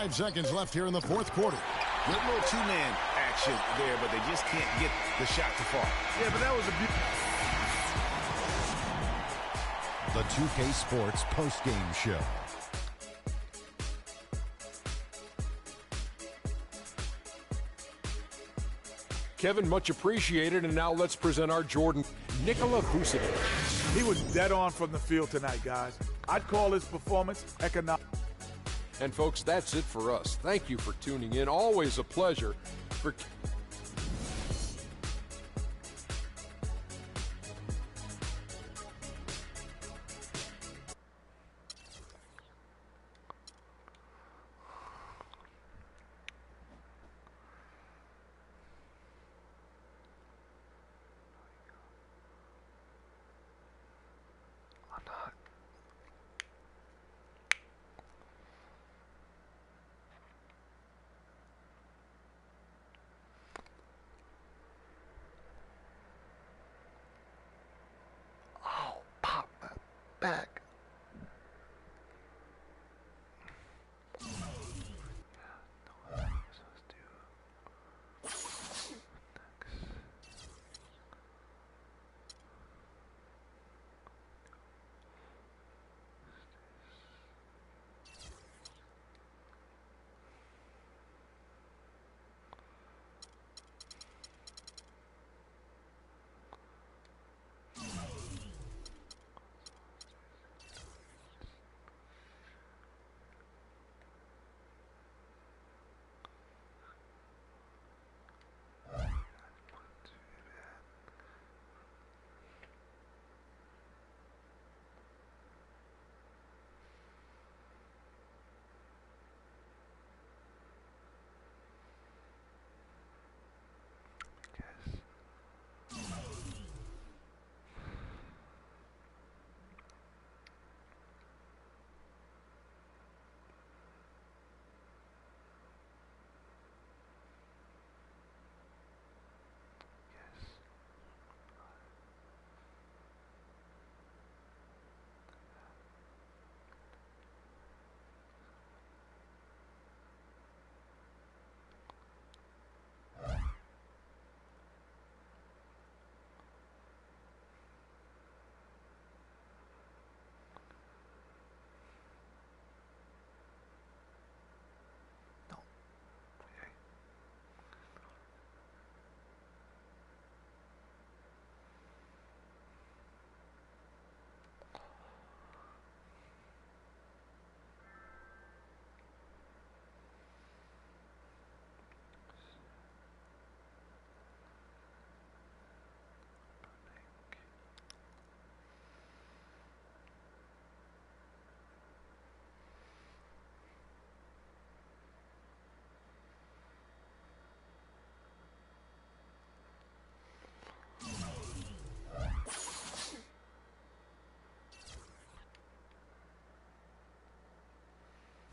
5 seconds left here in the fourth quarter. Good little two-man action there, but they just can't get the shot to fall. Yeah, but that was a beautiful. The 2K Sports postgame show. Kevin, much appreciated, and now let's present our Jordan, Nikola Vucevic. He was dead on from the field tonight, guys. I'd call his performance economic. And folks, that's it for us. Thank you for tuning in. Always a pleasure. Back.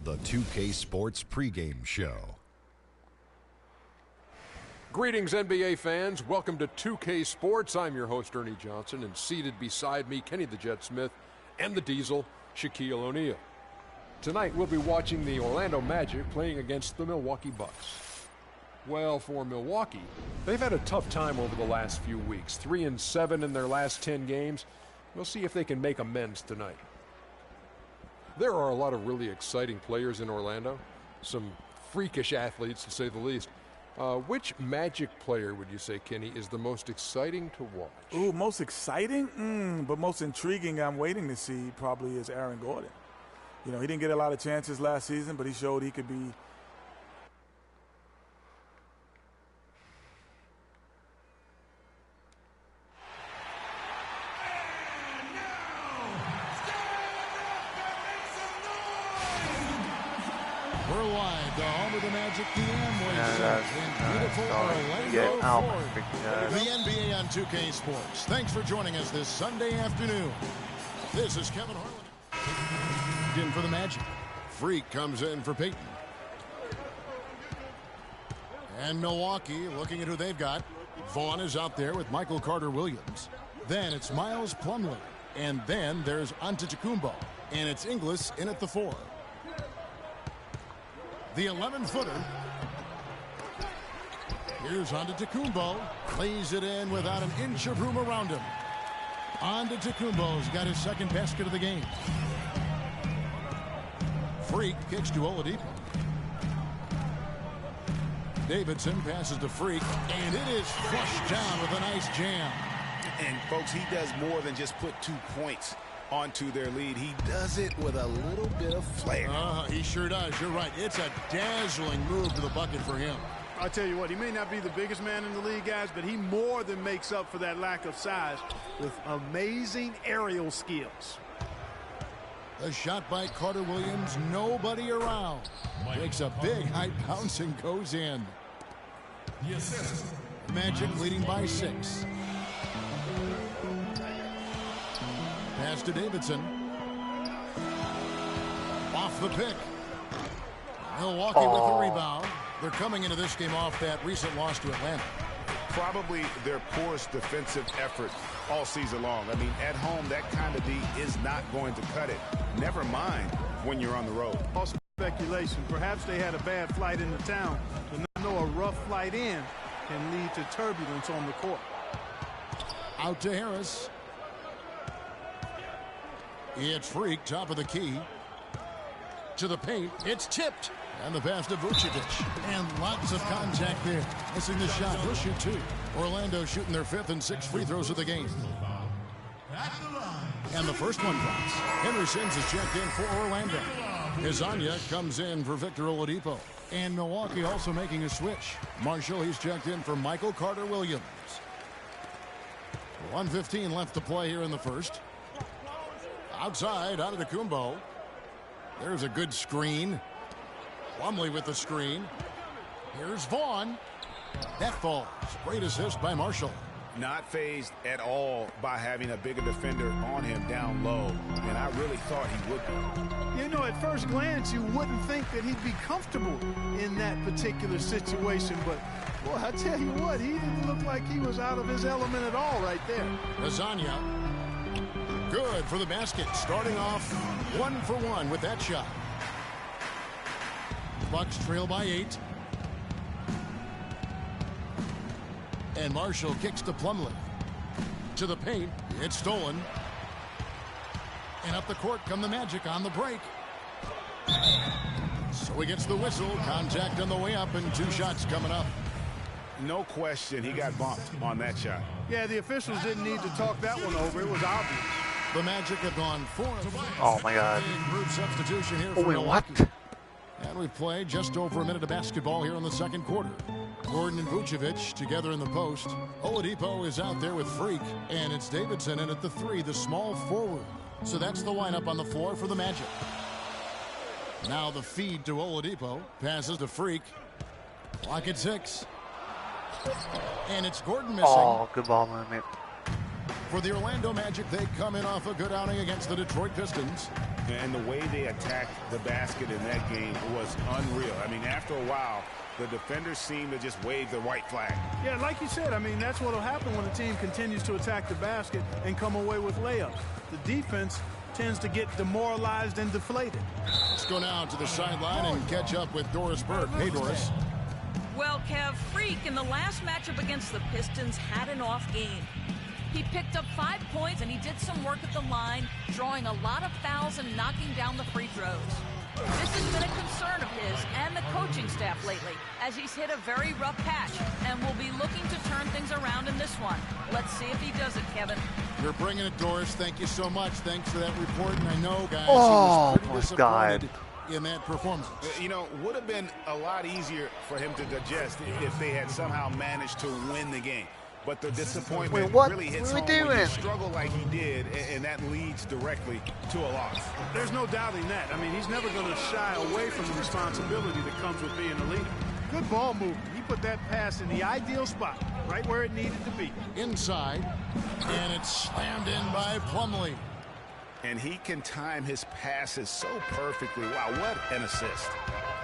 The 2K Sports pregame show. Greetings, NBA fans. Welcome to 2K Sports. I'm your host, Ernie Johnson, and seated beside me, Kenny the Jet Smith, and the Diesel, Shaquille O'Neal. Tonight, we'll be watching the Orlando Magic playing against the Milwaukee Bucks. Well, for Milwaukee, they've had a tough time over the last few weeks. 3-7 in their last 10 games. We'll see if they can make amends tonight. There are a lot of really exciting players in Orlando. Some freakish athletes, to say the least. Which Magic player would you say, Kenny, is the most exciting to watch? Ooh, most exciting? But most intriguing I'm waiting to see probably is Aaron Gordon. You know, he didn't get a lot of chances last season, but he showed he could be. We're live, the home of the Magic, the Amway in beautiful Orlando, Florida. The NBA on 2K Sports. Thanks for joining us this Sunday afternoon. This is Kevin Harlan in for the Magic. Freak comes in for Peyton. And Milwaukee, looking at who they've got. Vaughn is out there with Michael Carter-Williams. Then it's Miles Plumlee. And then there's Antetokounmpo. And it's Inglis in at the 4. The 11-footer. Here's Antetokounmpo. Lays it in without an inch of room around him. Antetokounmpo's got his second basket of the game. Freak kicks to Oladipo. Davidson passes to Freak, and it is flushed down with a nice jam. And, folks, he does more than just put 2 points onto their lead. He does it with a little bit of flair. He sure does. You're right. It's a dazzling move to the bucket for him. I'll tell you what, he may not be the biggest man in the league, guys, but he more than makes up for that lack of size with amazing aerial skills. The shot by Carter Williams, nobody around. Takes a big high bounce and goes in. Magic leading by 6. Pass to Davidson. Off the pick. Milwaukee with the rebound. They're coming into this game off that recent loss to Atlanta. Probably their poorest defensive effort all season long. I mean, at home, that kind of D is not going to cut it. Never mind when you're on the road. All speculation. Perhaps they had a bad flight into town, but know a rough flight in can lead to turbulence on the court. Out to Harris. It's Freak, top of the key. To the paint. It's tipped. And the pass to Vucevic. And lots of contact there. Missing the shot. He'll shoot 2. Orlando shooting their 5th and 6th free throws of the game. And the first one drops. Henry Sims is checked in for Orlando. Kazanya comes in for Victor Oladipo. And Milwaukee also making a switch. Marshall, he's checked in for Michael Carter-Williams. 1:15 left to play here in the first. Outside, Antetokounmpo. There's a good screen. Plumlee with the screen. Here's Vaughn. That falls. Great assist by Marshall. Not fazed at all by having a bigger defender on him down low. And I really thought he would be. You know, at first glance, you wouldn't think that he'd be comfortable in that particular situation. But, boy, I tell you what, he didn't look like he was out of his element at all right there. Kazanya. Good for the basket. Starting off 1 for 1 with that shot. Bucks trail by 8. And Marshall kicks to Plumlee. To the paint. It's stolen. And up the court come the Magic on the break. So he gets the whistle. Contact on the way up and 2 shots coming up. No question he got bumped on that shot. Yeah, the officials didn't need to talk that one over. It was obvious. The Magic have gone 4 of 5. Oh my God. Group substitution here for Wait, Milwaukee. what? And we've played just over a minute of basketball here in the second quarter. Gordon and Vucevic together in the post. Oladipo is out there with Freak. And it's Davidson in at the 3, the small forward. So that's the lineup on the floor for the Magic. Now the feed to Oladipo. Passes to Freak. Clock at 6. And it's Gordon missing. Oh, good ball movement. For the Orlando Magic, they come in off a good outing against the Detroit Pistons. And the way they attacked the basket in that game was unreal. I mean, after a while, the defenders seemed to just wave the white flag. Yeah, like you said, I mean, that's what will happen when a team continues to attack the basket and come away with layups. The defense tends to get demoralized and deflated. Let's go now to the sideline and catch up with Doris Burke. Hey, Doris. Well, Kev, Freak in the last matchup against the Pistons had an off game. He picked up 5 points and he did some work at the line, drawing a lot of fouls and knocking down the free throws. This has been a concern of his and the coaching staff lately, as he's hit a very rough patch and will be looking to turn things around in this one. Let's see if he does it, Kevin. You're bringing it, Doris. Thank you so much. Thanks for that report. And I know, guys, Oh, he my was pretty disappointed God. in that performance. You know, would have been a lot easier for him to digest if they had somehow managed to win the game. But the disappointment Wait, what? really hits What are we home when you doing? struggle like he did, and that leads directly to a loss. There's no doubting that. I mean, he's never going to shy away from the responsibility that comes with being a leader. Good ball movement. He put that pass in the ideal spot, right where it needed to be. Inside, and it's slammed in by Plumlee. And he can time his passes so perfectly. Wow, what an assist.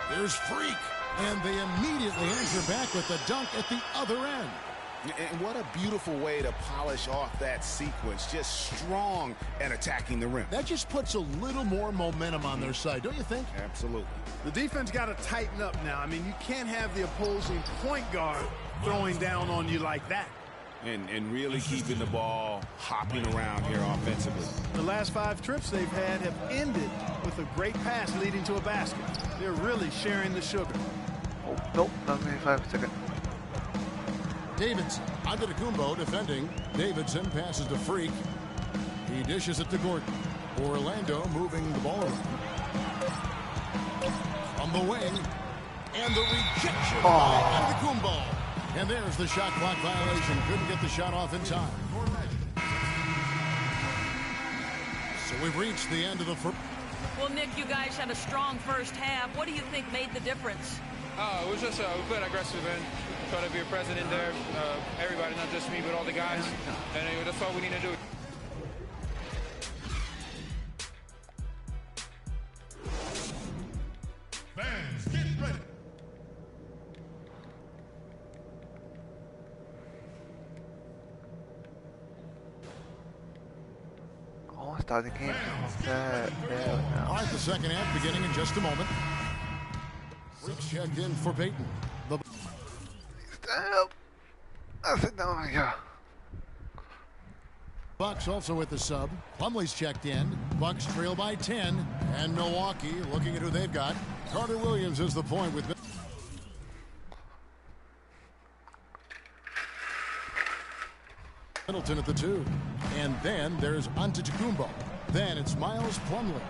There's Freak, and they immediately answer back with the dunk at the other end. And what a beautiful way to polish off that sequence. Just strong and attacking the rim. That just puts a little more momentum on their side, don't you think? Absolutely. The defense got to tighten up now. I mean, you can't have the opposing point guard throwing down on you like that. And really keeping the ball hopping around here offensively. The last 5 trips they've had have ended with a great pass leading to a basket. They're really sharing the sugar. Oh, nope, not me 5 seconds. Davidson, Antetokounmpo defending. Davidson passes to Freak. He dishes it to Gordon. Orlando moving the ball around. From the wing. And the rejection by Antetokounmpo. And there's the shot clock violation. Couldn't get the shot off in time. So we've reached the end of the first. Well, Nick, you guys had a strong first half. What do you think made the difference? It was just we played aggressive and try to be a present in there. Everybody, not just me, but all the guys. And that's all we need to do. Fans, get ready. Oh, start the game. Now. All right, the second half beginning in just a moment. Freaks checked in for Peyton. The Stop. I said, no, yeah. Bucks also with the sub. Plumlee's checked in. Bucks trail by 10. And Milwaukee looking at who they've got. Carter Williams is the point with Middleton at the 2. And then there's Antetokounmpo. Then it's Miles Plumlee.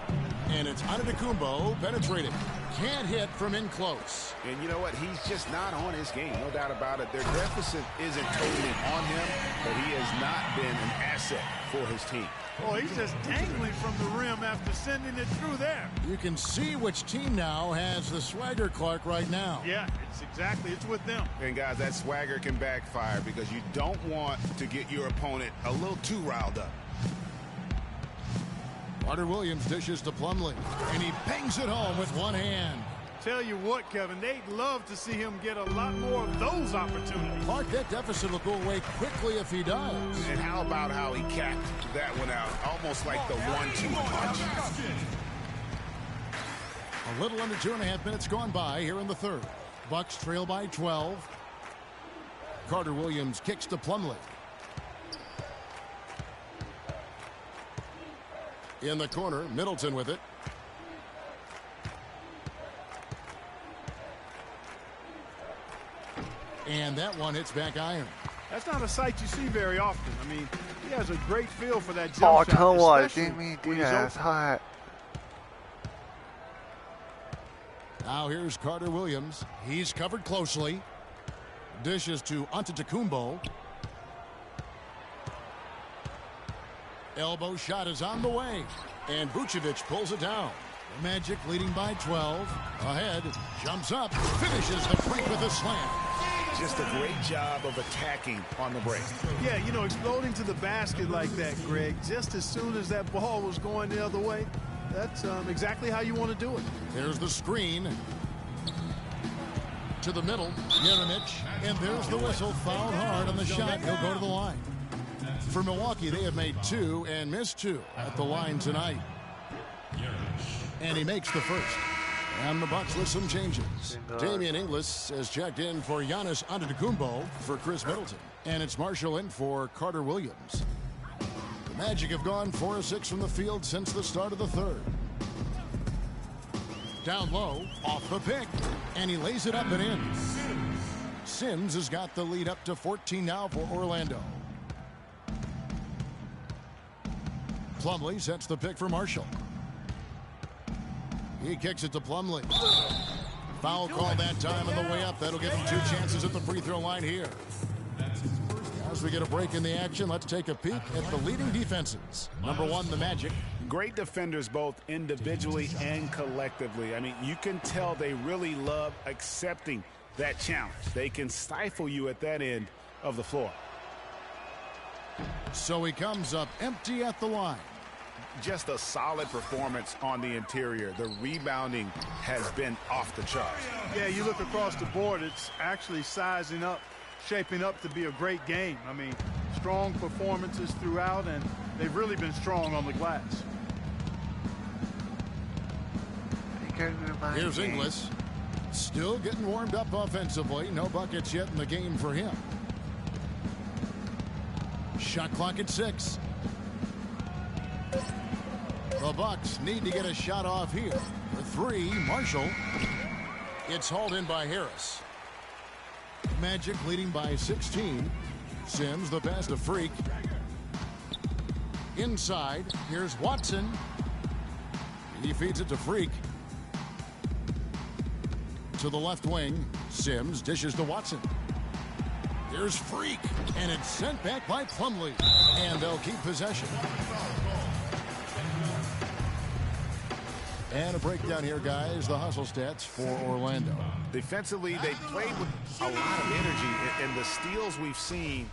And it's Antetokounmpo penetrating. Can't hit from in close. And you know what? He's just not on his game. No doubt about it. Their deficit isn't totally on him, but he has not been an asset for his team. Oh, he's just dangling from the rim after sending it through there. You can see which team now has the swagger Clark right now. Yeah, it's with them. And guys, that swagger can backfire because you don't want to get your opponent a little too riled up. Carter Williams dishes to Plumlee, and he bangs it home with one hand. Tell you what, Kevin, they'd love to see him get a lot more of those opportunities. Clark, that deficit will go away quickly if he does. And how about how he capped that one out, almost like the 1-2 punch. A little under 2.5 minutes gone by here in the third. Bucks trail by 12. Carter Williams kicks to Plumlee. In the corner, Middleton with it. And that one hits back iron. That's not a sight you see very often. I mean, he has a great feel for that jump shot. Tell what, Jimmy Diaz, hot. Now here's Carter Williams. He's covered closely. Dishes to Antetokounmpo. Elbow shot is on the way. And Vucevic pulls it down. Magic leading by 12. Ahead. Jumps up. Finishes the Freak with a slam. Just a great job of attacking on the break. Yeah, you know, exploding to the basket like that, Greg, just as soon as that ball was going the other way, that's exactly how you want to do it. There's the screen. To the middle. Jeremic. And there's the whistle. Fouled hard on the shot. He'll go to the line. For Milwaukee, they have made 2 and missed 2 at the line tonight. And he makes the first. And the Bucks with some changes. Damian Inglis has checked in for Giannis Antetokounmpo for Chris Middleton. And it's Marshall in for Carter Williams. The Magic have gone 4 of 6 from the field since the start of the third. Down low, off the pick. And he lays it up and in. Sims has got the lead up to 14 now for Orlando. Plumlee sets the pick for Marshall. He kicks it to Plumlee. Foul call that time on the way up. That'll give him 2 chances at the free throw line here. As we get a break in the action, let's take a peek at the leading defenses. Number 1, the Magic. Great defenders both individually and collectively. I mean, you can tell they really love accepting that challenge. They can stifle you at that end of the floor. So he comes up empty at the line. Just a solid performance on the interior. The rebounding has been off the charts. Yeah, you look across the board, it's actually sizing up shaping up to be a great game. I mean, strong performances throughout, and they've really been strong on the glass. Here's Inglis. Still getting warmed up offensively. No buckets yet in the game for him. Shot clock at 6. The Bucks need to get a shot off here. For 3, Marshall. It's hauled in by Harris. Magic leading by 16. Sims the pass to Freak. Inside, here's Watson. He feeds it to Freak. To the left wing, Sims dishes to Watson. Here's Freak, and it's sent back by Plumlee. And they'll keep possession. And a breakdown here, guys. The hustle stats for Orlando. Defensively, they played with a lot of energy, and the steals we've seen.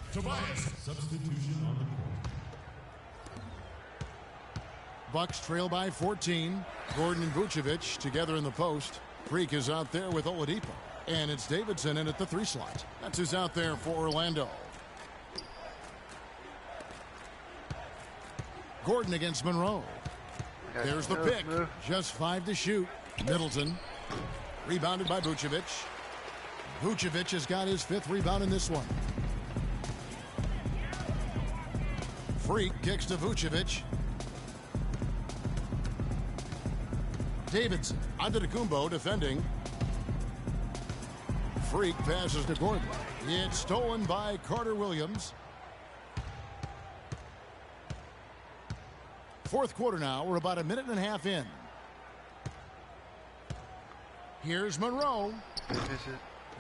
Bucks trail by 14. Gordon and Vucevic together in the post. Freak is out there with Oladipo. And it's Davidson in at the 3 slot. That's who's out there for Orlando. Gordon against Monroe. There's the pick. Just 5 to shoot. Middleton. Rebounded by Vucevic. Vucevic has got his 5th rebound in this one. Freak kicks to Vucevic. Davidson. Antetokounmpo defending. Freak passes to Gordon. It's stolen by Carter Williams. 4th quarter now. We're about a minute and a half in. Here's Monroe.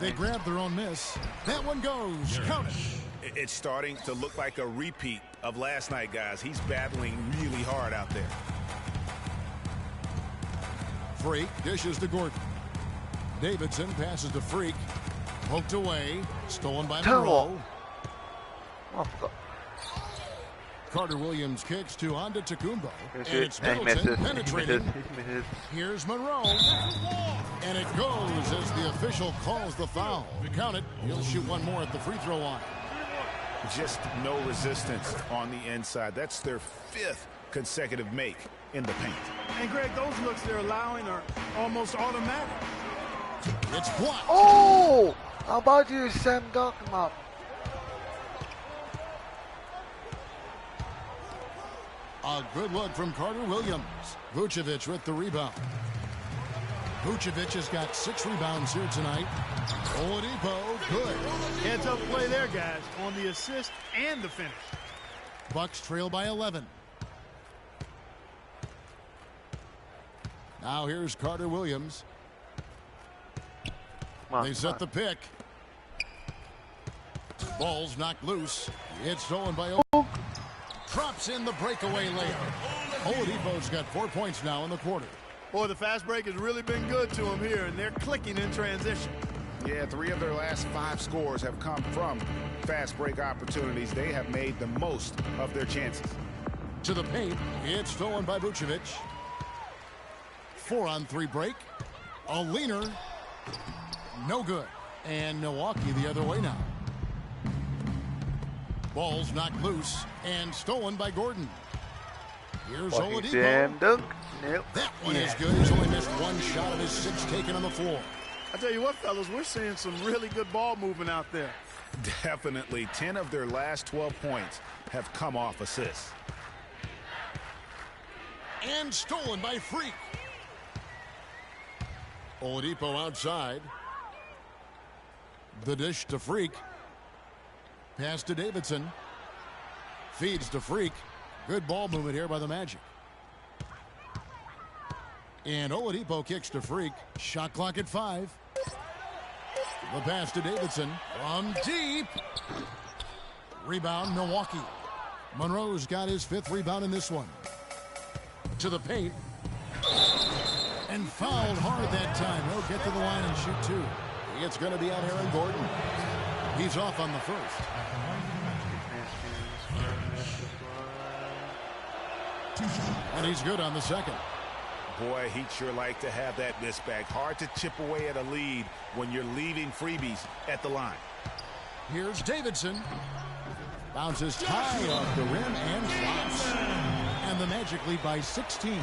They grab their own miss. That one goes. Count it. It's starting to look like a repeat of last night, guys. He's battling really hard out there. Freak dishes to Gordon. Davidson passes to Freak. Poked away. Stolen by Monroe. Carter Williams kicks to Antetokounmpo. And it's Middleton penetrating. Here's Monroe. And it goes as the official calls the foul. Count it. He'll shoot one more at the free throw line. Just no resistance on the inside. That's their 5th consecutive make in the paint. And Greg, those looks they're allowing are almost automatic. It's blocked. Oh! How about you, Sam? Dunk him up. A good look from Carter Williams. Vucevic with the rebound. Vucevic has got 6 rebounds here tonight. Oladipo, good. Heads up play there, guys, on the assist and the finish. Bucks trail by 11. Now here's Carter Williams. They set the pick. Ball's knocked loose. It's stolen by Oladipo. Drops in the breakaway layup. Oladipo's got 4 points now in the quarter. Boy, the fast break has really been good to him here, and they're clicking in transition. Yeah, 3 of their last 5 scores have come from fast break opportunities. They have made the most of their chances. To the paint. It's stolen by Vucevic. 4-on-3 break. A leaner. No good. And Milwaukee the other way now. Ball's knocked loose and stolen by Gordon. Here's Oladipo. Dunk. Nope. That one is good. He's only missed 1 shot of his 6 taken on the floor. I tell you what, fellas, we're seeing some really good ball movement out there. Definitely. 10 of their last 12 points have come off assists. And stolen by Freak. Oladipo outside. The dish to Freak. Pass to Davidson. Feeds to Freak. Good ball movement here by the Magic. And Oladipo kicks to Freak. Shot clock at 5. The pass to Davidson from deep. Rebound, Milwaukee. Monroe's got his 5th rebound in this one. To the paint. And fouled hard that time. He'll get to the line and shoot 2. It's going to be on Aaron Gordon. He's off on the first. And he's good on the second. Boy, he'd sure like to have that miss back. Hard to chip away at a lead when you're leaving freebies at the line. Here's Davidson. Bounces high off the rim and drops. And the Magic lead by 16.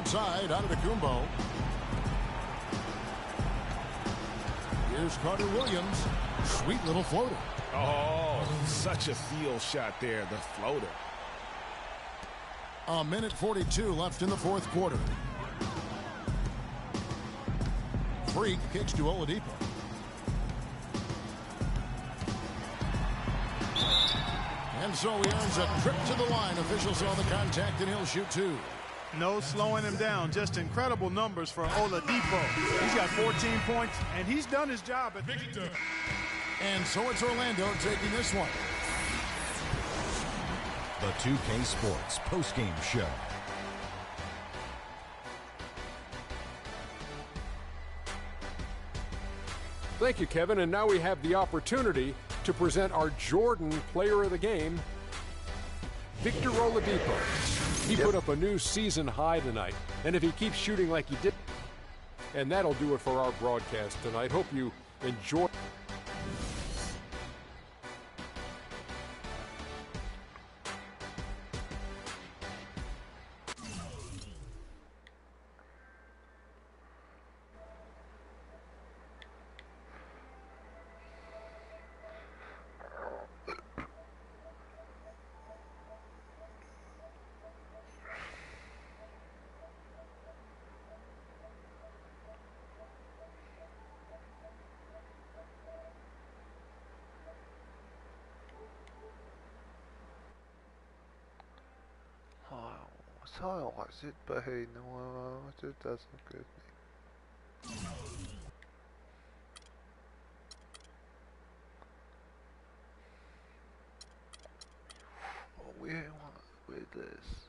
Outside, out of the Kumbo. Here's Carter Williams. Sweet little floater. Oh, such a field shot there, the floater. A minute 42 left in the fourth quarter. Freak kicks to Oladipo. And so he earns a trip to the line. Officials saw the contact, and he'll shoot two. No slowing him down. Just incredible numbers for Oladipo. He's got 14 points, and he's done his job at Victor. And so it's Orlando taking this one. The 2K Sports postgame show. Thank you, Kevin. And now we have the opportunity to present our Jordan Player of the Game, Victor Oladipo. He put up a new season high tonight, and if he keeps shooting like he did, and that'll do it for our broadcast tonight. Hope you enjoy. 사용하실 바에 있는 것을 다섯 개. We want with this.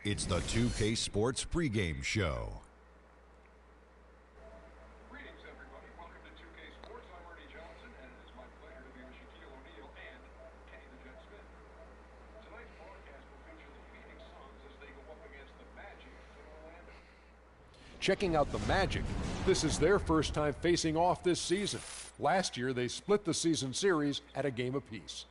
It's the 2K Sports pregame show. Greetings, everybody. checking out the Magic. This is their first time facing off this season. Last year, they split the season series at a game apiece.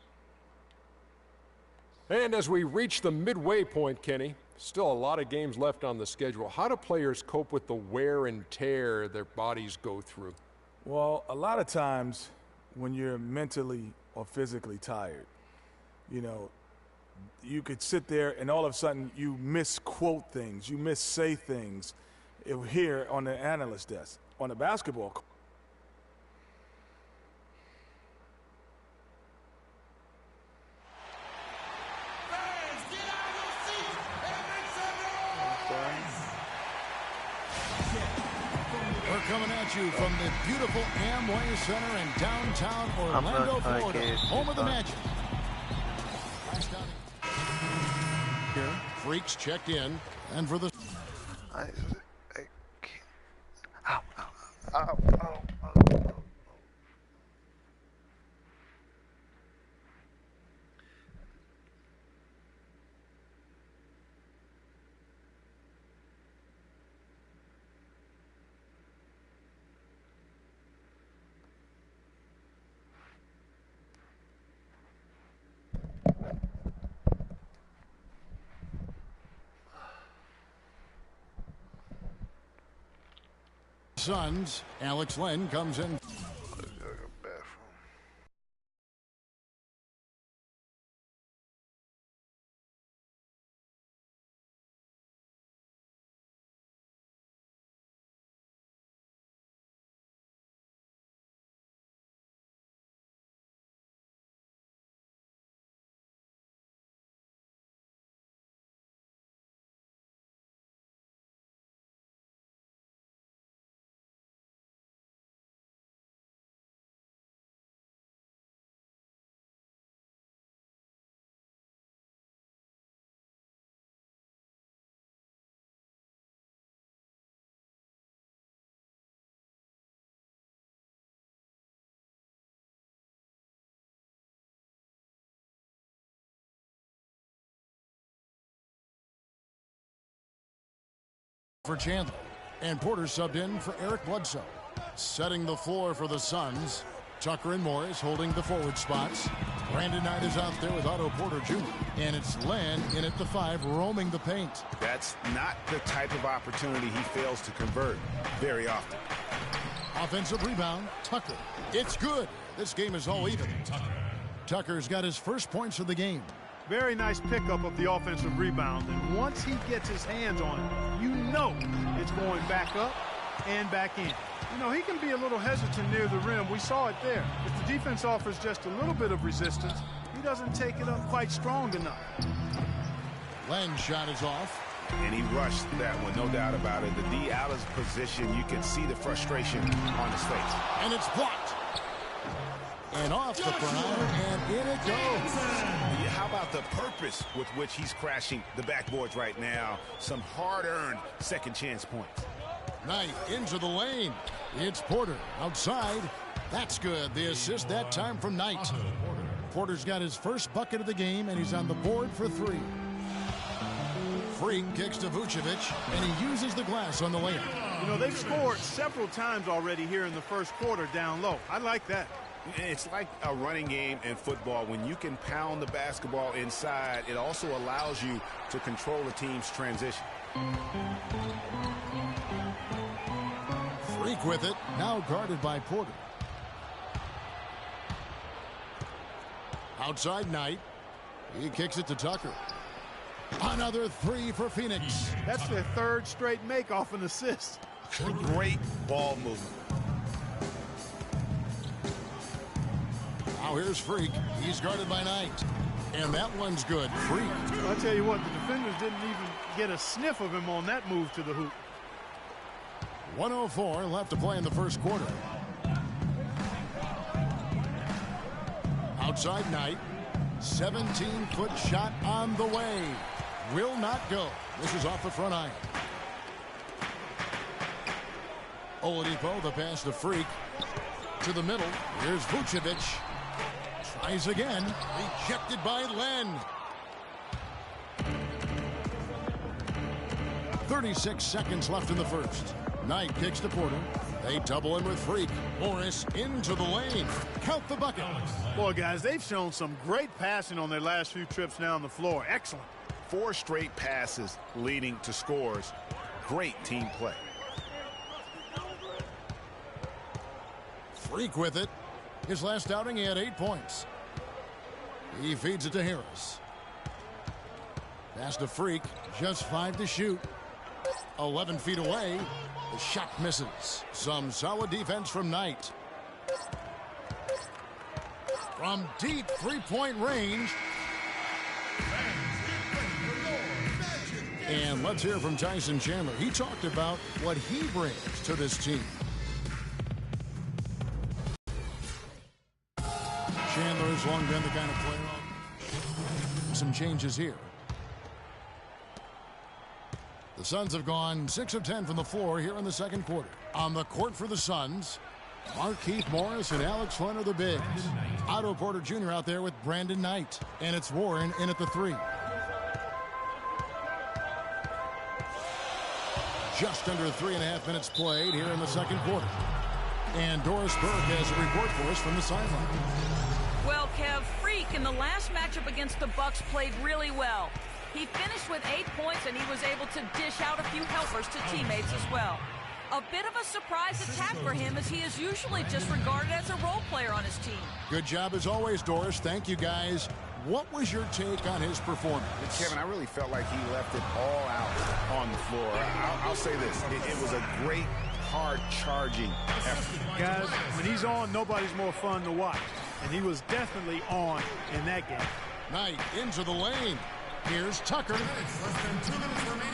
And as we reach the midway point, Kenny, still a lot of games left on the schedule. How do players cope with the wear and tear their bodies go through? Well, a lot of times when you're mentally or physically tired, you know, you could sit there and all of a sudden you misquote things, you missay things here on the analyst desk. On the basketball court, We're coming at you from the beautiful Amway Center in downtown Orlando, Florida, home of the Magic. Freaks checked in, and for the... I can't. Ow, ow, ow, ow, ow. Suns, Alex Len comes in. For Chandler, and Porter subbed in for Eric Bledsoe. Setting the floor for the Suns, Tucker and Morris holding the forward spots. Brandon Knight is out there with Otto Porter Jr. And it's Len in at the 5, roaming the paint. That's not the type of opportunity he fails to convert very often. Offensive rebound, Tucker. It's good. This game is all even. Tucker's got his first points of the game. Very nice pickup of the offensive rebound, and once he gets his hands on it, you know it's going back up and back in. You know, he can be a little hesitant near the rim. We saw it there. If the defense offers just a little bit of resistance, he doesn't take it up quite strong enough. Len's shot is off. And he rushed that one, no doubt about it. The D out of position, you can see the frustration on his face. And it's blocked. And off the front, and in it goes. How about the purpose with which he's crashing the backboards right now? Some hard-earned second chance points. Knight into the lane. It's Porter outside. That's good. The assist that time from Knight. Porter's got his first bucket of the game, and he's on the board for 3. Freak kicks to Vucevic, and he uses the glass on the layup. You know, they've scored several times already here in the first quarter down low. I like that. It's like a running game in football. When you can pound the basketball inside, it also allows you to control the team's transition. Freak with it, now guarded by Porter. Outside Knight. He kicks it to Tucker. Another 3 for Phoenix. That's their third straight make off an assist. Great ball movement. Now here's Freak. He's guarded by Knight. And that one's good. Freak. I'll tell you what, the defenders didn't even get a sniff of him on that move to the hoop. 1:04 left to play in the first quarter. Outside Knight. 17-foot shot on the way. Will not go. This is off the front iron. Oladipo, the pass to Freak. To the middle. Here's Vucevic. Tries again. Rejected by Len. 36 seconds left in the first. Knight kicks to Porter. They double in with Freak. Morris into the lane. Count the bucket. Boy, guys, they've shown some great passing on their last few trips down the floor. Excellent. 4 straight passes leading to scores. Great team play. Freak with it. His last outing, he had 8 points. He feeds it to Harris. Pass to Freak. Just 5 to shoot. 11 feet away. The shot misses. Some solid defense from Knight. From deep three-point range. And let's hear from Tyson Chandler. He talked about what he brings to this team. Chandler's long been the kind of player. Some changes here. The Suns have gone 6 of 10 from the floor here in the second quarter. On the court for the Suns, Markieff Morris and Alex Len are the bigs. Otto Porter Jr. out there with Brandon Knight. And it's Warren in at the 3. Just under 3.5 minutes played here in the second quarter. And Doris Burke has a report for us from the sideline. Well, Kev, Freak in the last matchup against the Bucks played really well. He finished with 8 points, and he was able to dish out a few helpers to teammates as well. A bit of a surprise attack for him, as he is usually just regarded as a role player on his team. Good job as always, Doris. Thank you, guys. What was your take on his performance? Kevin, I really felt like he left it all out on the floor. I'll say this. It was a great, hard-charging effort. Guys, when he's on, nobody's more fun to watch. And he was definitely on in that game. Knight into the lane. Here's Tucker.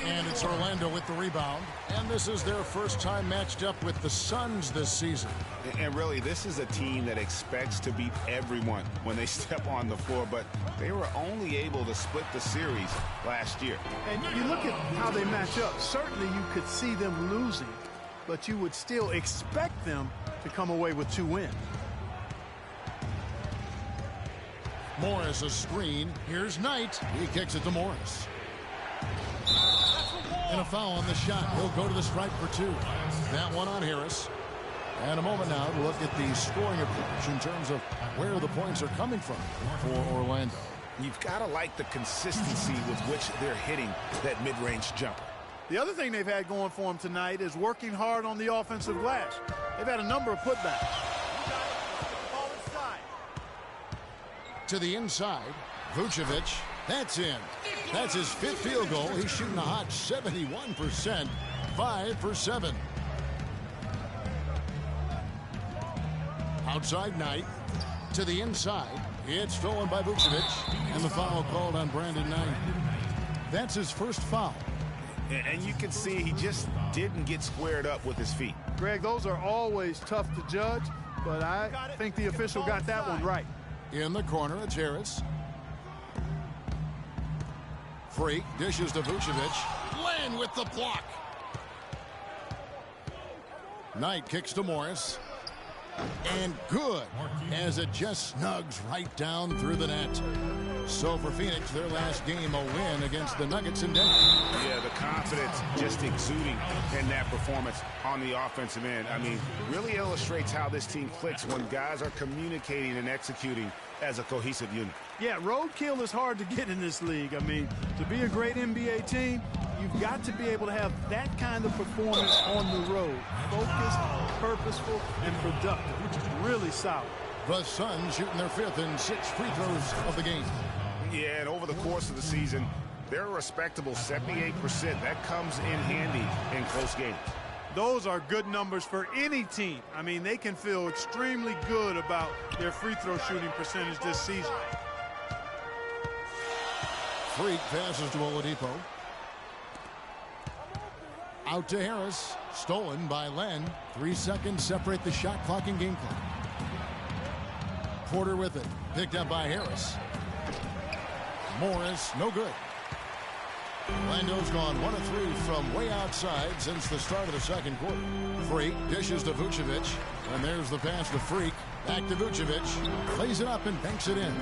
And it's Orlando with the rebound. And this is their first time matched up with the Suns this season. And really, this is a team that expects to beat everyone when they step on the floor, but they were only able to split the series last year. And you look at how they match up. Certainly you could see them losing, but you would still expect them to come away with 2 wins. Morris a screen. Here's Knight. He kicks it to Morris. And a foul on the shot. He'll go to the stripe for 2. That one on Harris. And a moment now to look at the scoring approach in terms of where the points are coming from for Orlando. You've got to like the consistency with which they're hitting that mid-range jumper. The other thing they've had going for them tonight is working hard on the offensive glass. They've had a number of putbacks. To the inside, Vucevic. That's in. That's his 5th field goal. He's shooting a hot 71%. 5 for 7. Outside Knight. To the inside. It's stolen by Vucevic. And the foul called on Brandon Knight. That's his first foul. And you can see he just didn't get squared up with his feet. Greg, those are always tough to judge, but I think the official got that one right. In the corner, it's Harris. Freak dishes to Vucevic. Len with the block. Knight kicks to Morris. And good, as it just snugs right down through the net. So for Phoenix, their last game, a win against the Nuggets in Denver. Yeah, the confidence just exuding in that performance on the offensive end. I mean, really illustrates how this team clicks when guys are communicating and executing as a cohesive unit. Yeah, roadkill is hard to get in this league. I mean, to be a great NBA team, you've got to be able to have that kind of performance on the road. Focused, purposeful, and productive, which is really solid. The Suns shooting their 5th and 6th free throws of the game. Yeah, and over the course of the season, they're a respectable 78%. That comes in handy in close games. Those are good numbers for any team. I mean, they can feel extremely good about their free throw shooting percentage this season. Freak passes to Oladipo. Out to Harris. Stolen by Len. 3 seconds separate the shot clock and game clock. Porter with it. Picked up by Harris. Morris, no good. Orlando's gone 1 of 3 from way outside since the start of the second quarter. Freak dishes to Vucevic. And there's the pass to Freak. Back to Vucevic. Plays it up and banks it in.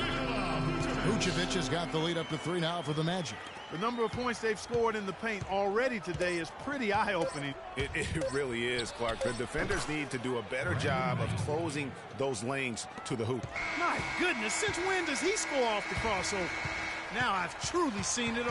Vucevic has got the lead up to 3 now for the Magic. The number of points they've scored in the paint already today is pretty eye-opening. It really is, Clark. The defenders need to do a better job of closing those lanes to the hoop. My goodness, since when does he score off the crossover? Now I've truly seen it.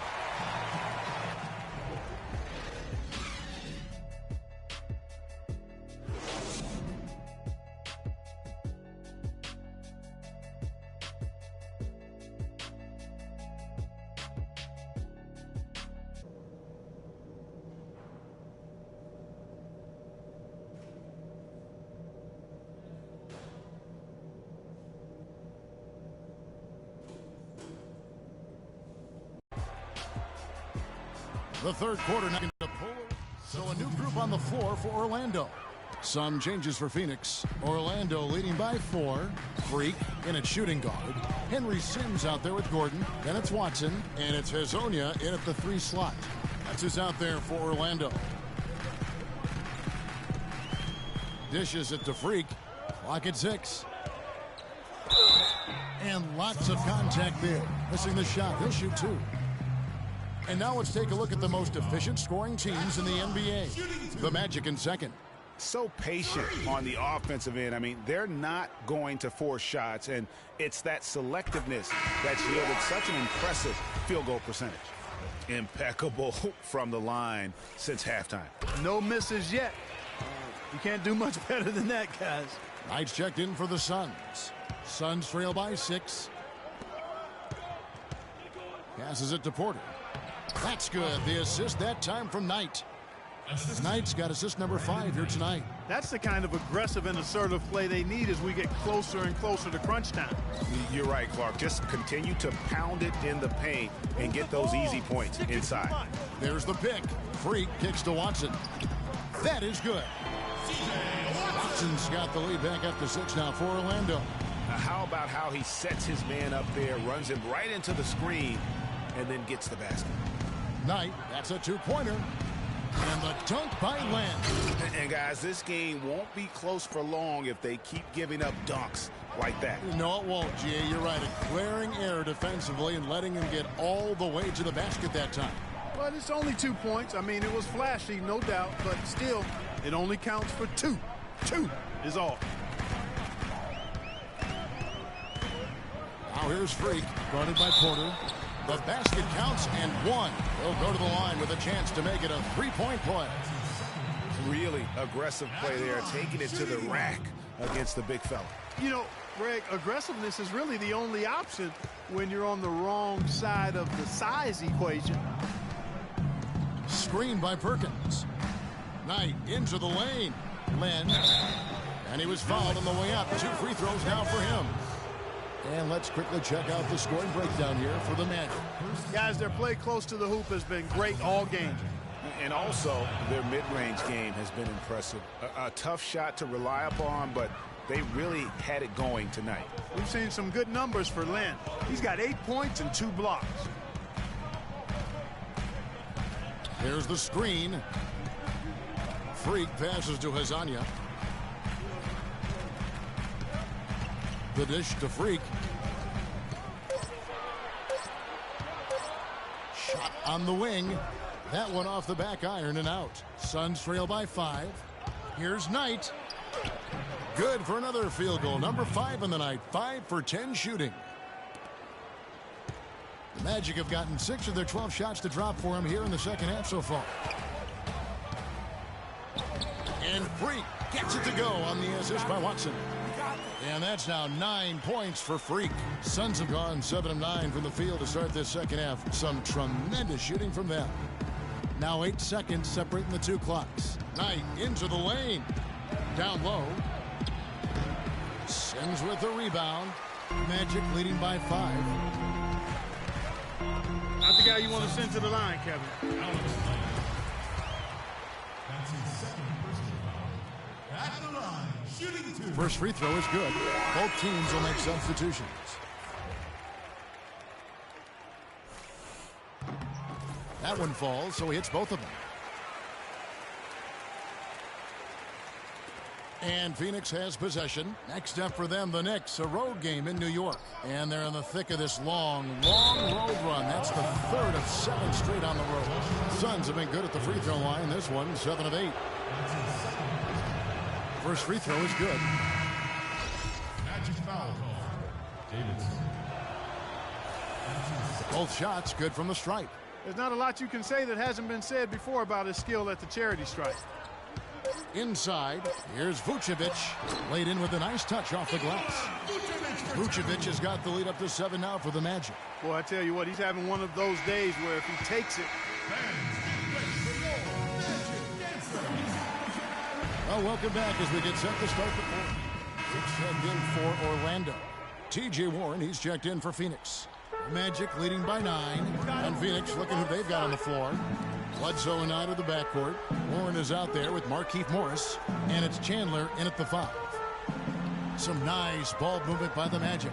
The third quarter now into polar. So a new group on the floor for Orlando. Some changes for Phoenix. Orlando leading by 4. Freak in at shooting guard. Henry Sims out there with Gordon. Then it's Watson. And it's Hezonja in at the 3 slot. That's who's out there for Orlando. Dishes it to Freak. Clock at 6. And lots of contact there. Missing the shot. He'll shoot 2. And now let's take a look at the most efficient scoring teams in the NBA. The Magic in second. So patient on the offensive end. I mean, they're not going to force shots, and it's that selectiveness that's yielded such an impressive field goal percentage. Impeccable from the line since halftime. No misses yet. You can't do much better than that, guys. Knight's checked in for the Suns. Suns trail by 6. Passes it to Porter. That's good. The assist that time from Knight. Knight's got assist number 5 here tonight. That's the kind of aggressive and assertive play they need as we get closer and closer to crunch time. You're right, Clark. Just continue to pound it in the paint and get those easy points inside. There's the pick. Freak kicks to Watson. That is good. Watson's got the lead back up to 6 now for Orlando. Now, how about how he sets his man up there, runs him right into the screen, and then gets the basket. Knight, that's a 2-pointer. And the dunk by Len. And guys, this game won't be close for long if they keep giving up dunks like that. No, it won't, G.A. You're right. A glaring error defensively and letting him get all the way to the basket that time. But it's only 2 points. I mean, it was flashy, no doubt, but still, it only counts for 2. 2 is all. Now here's Freak, guarded by Porter. The basket counts and 1. He'll go to the line with a chance to make it a 3-point play. Really aggressive play there, taking it to the rack against the big fella. You know, Greg, aggressiveness is really the only option when you're on the wrong side of the size equation. Screen by Perkins. Knight into the lane. Len. And he was fouled on the way up. 2 free throws now for him. And let's quickly check out the scoring breakdown here for the Magic. Guys, their play close to the hoop has been great all game. And also, their mid-range game has been impressive. A tough shot to rely upon, but they really had it going tonight. We've seen some good numbers for Len. He's got 8 points and 2 blocks. Here's the screen. Freak passes to Hezonja. The dish to Freak. Shot on the wing. That one off the back iron and out. Suns trail by 5. Here's Knight. Good for another field goal. Number 5 in the night. 5 for 10 shooting. The Magic have gotten 6 of their 12 shots to drop for him here in the second half so far. And Freak gets it to go on the assist by Watson. And that's now 9 points for Freak. Suns have gone 7 of 9 from the field to start this second half. Some tremendous shooting from them. Now 8 seconds separating the 2 clocks. Knight into the lane. Down low. Sims with the rebound. Magic leading by 5. Not the guy you want to send to the line, Kevin. First free throw is good. Both teams will make substitutions. That one falls, so he hits both of them. And Phoenix has possession. Next up for them, the Knicks, a road game in New York. And they're in the thick of this long road run. That's the third of 7 straight on the road. Suns have been good at the free throw line. This one, 7 of 8. First free throw is good. Magic foul. Davidson. Both shots good from the stripe. There's not a lot you can say that hasn't been said before about his skill at the charity stripe. Inside, here's Vucevic. Laid in with a nice touch off the glass. Vucevic has got the lead up to 7 now for the Magic. Boy, I tell you what, he's having one of those days where if he takes it. Well, welcome back as we get set to start the fourth. It's checked in for Orlando. T.J. Warren, he's checked in for Phoenix. Magic leading by 9. And Phoenix looking who they've got on the floor. Bledsoe and out of the backcourt. Warren is out there with Markieff Morris. And it's Chandler in at the 5. Some nice ball movement by the Magic.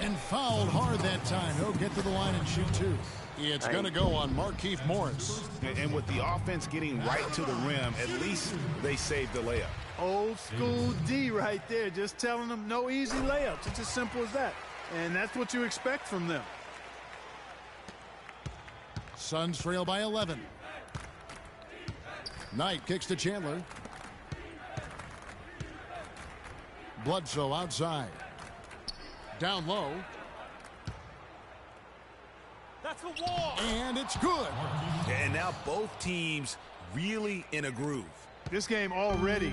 And fouled hard that time. He'll get to the line and shoot 2. It's going to go on Markieff Morris. And with the offense getting right to the rim, at least they saved the layup. Old school D right there. Just telling them no easy layups. It's as simple as that. And that's what you expect from them. Suns trail by 11. Knight kicks to Chandler. Bledsoe outside. Down low. That's a wall. And it's good. And now both teams really in a groove. This game already,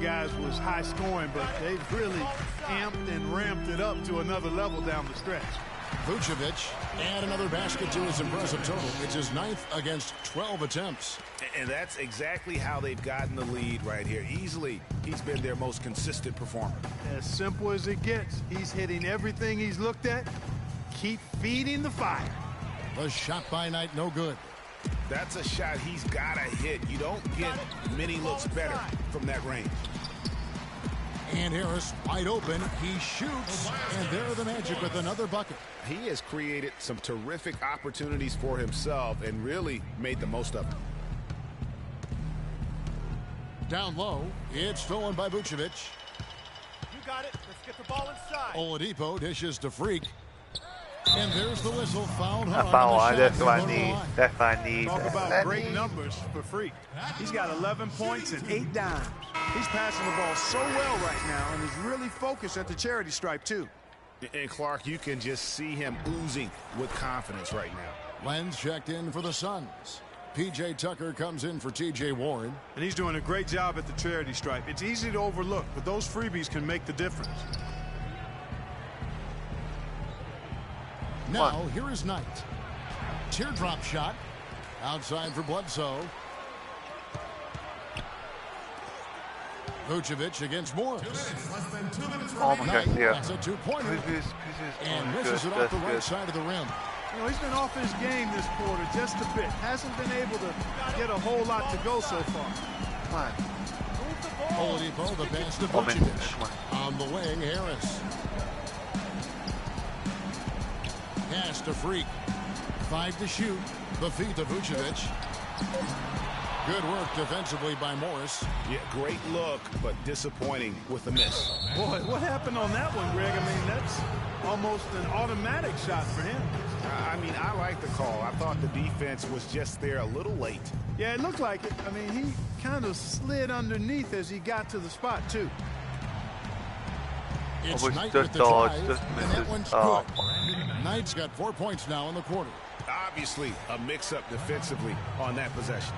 guys, was high scoring, but they've really amped and ramped it up to another level down the stretch. Vucevic, and another basket to his impressive total. It's his 9th against 12 attempts. And that's exactly how they've gotten the lead right here. Easily, he's been their most consistent performer. As simple as it gets. He's hitting everything he's looked at. Keep feeding the fire. The shot by Knight, no good. That's a shot he's got to hit. You don't get many looks better from that range. And Harris wide open. He shoots, and there are the Magic with another bucket. He has created some terrific opportunities for himself and really made the most of them. Down low, it's stolen by Vucevic. You got it. Let's get the ball inside. Oladipo dishes to Freak. And there's the whistle. Fouled hard. That's what I need. That's what I need. Talk about great numbers for Freak. He's got 11 points and 8 dimes. He's passing the ball so well right now, and he's really focused at the charity stripe, too. And Clark, you can just see him oozing with confidence right now. Lenz checked in for the Suns. P.J. Tucker comes in for T.J. Warren. And he's doing a great job at the charity stripe. It's easy to overlook, but those freebies can make the difference. Now, here is Knight. Teardrop shot. Outside for Bledsoe. Vucevic against Morris. Oh my God, yeah. That's a 2-pointer. And misses it off the right side of the rim. You know, he's been off his game this quarter just a bit. Hasn't been able to get a whole lot to go so far. Oladipo, the pass to Vucevic. On the wing, Harris. Pass to Freak. 5 to shoot. The feet to Vucevic. Good work defensively by Morris. Yeah, great look, but disappointing with the miss. Boy, what happened on that one, Greg? I mean, that's almost an automatic shot for him. I mean, I like the call. I thought the defense was just there a little late. Yeah, it looked like it. I mean, he kind of slid underneath as he got to the spot, too. It's Knight with the drive, and that one's good. Knight's got 4 points now in the quarter. Obviously, a mix-up defensively on that possession.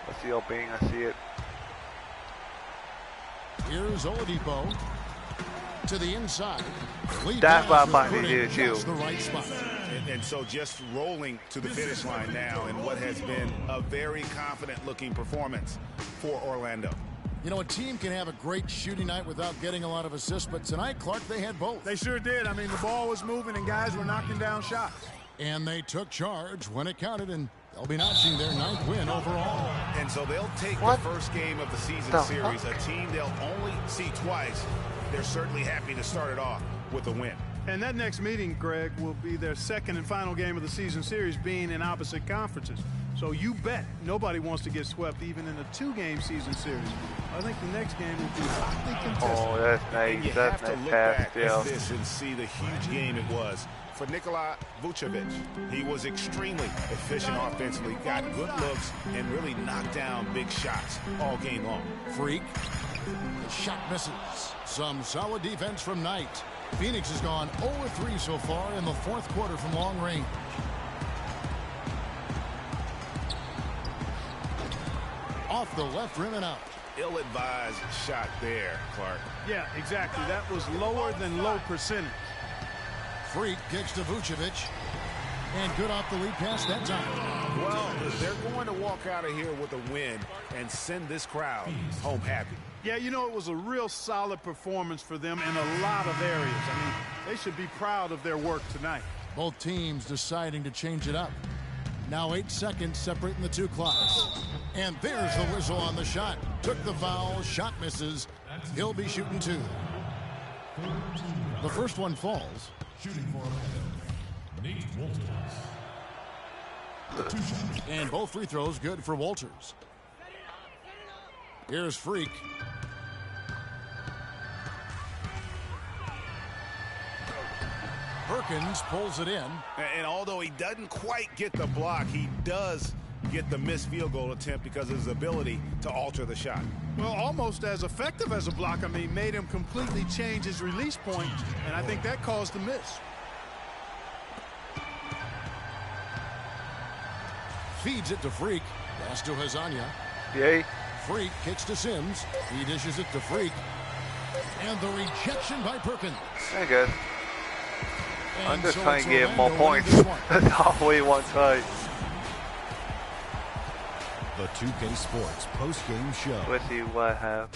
I see opening, I see it. Here's Oladipo to the inside. That's what I'm about to do too. The right spot. And so just rolling to the finish line now in what has been a very confident looking performance for Orlando. You know, a team can have a great shooting night without getting a lot of assists, but tonight, Clark, they had both. They sure did. I mean, the ball was moving and guys were knocking down shots. And they took charge when it counted, and they'll be notching their 9th win overall. And so they'll take the first game of the season series, a team they'll only see twice, they're certainly happy to start it off with a win. And that next meeting, Greg, will be their second and final game of the season series, being in opposite conferences. So you bet nobody wants to get swept even in a 2-game season series. I think the next game will be hotly contested. Oh, that's nice. And you That's have to nice look pass, back Dale. at this and see the huge game it was for Nikola Vucevic. He was extremely efficient offensively, got good looks, and really knocked down big shots all game long. Freak. The shot misses. Some solid defense from Knight. Phoenix has gone 0-3 so far in the fourth quarter from long range. Off the left rim and out. Ill-advised shot there, Clark. Yeah, exactly. That was lower than low percentage. Freak kicks to Vucevic. And good off the lead pass that time. Well, they're going to walk out of here with a win and send this crowd home happy. Yeah, you know, it was a real solid performance for them in a lot of areas. I mean, they should be proud of their work tonight. Both teams deciding to change it up. Now 8 seconds separating the two clocks. And there's the whistle on the shot. Took the foul, shot misses. He'll be shooting 2. The first one falls. Shooting for Nate Walters. And both free throws good for Walters. Here's Freak. Perkins pulls it in. And although he doesn't quite get the block, he does get the missed field goal attempt because of his ability to alter the shot. Well, almost as effective as a block. I mean, made him completely change his release point, and I think that caused the miss. Feeds it to Freak. Pass to Hazanya. Yay. Freak kicks to Sims. He dishes it to Freak. And the rejection by Perkins. Very good. I'm And just so trying it's to get more Orlando winning points. this one. That's halfway one side. The 2K Sports post-game show. Let's see what I have.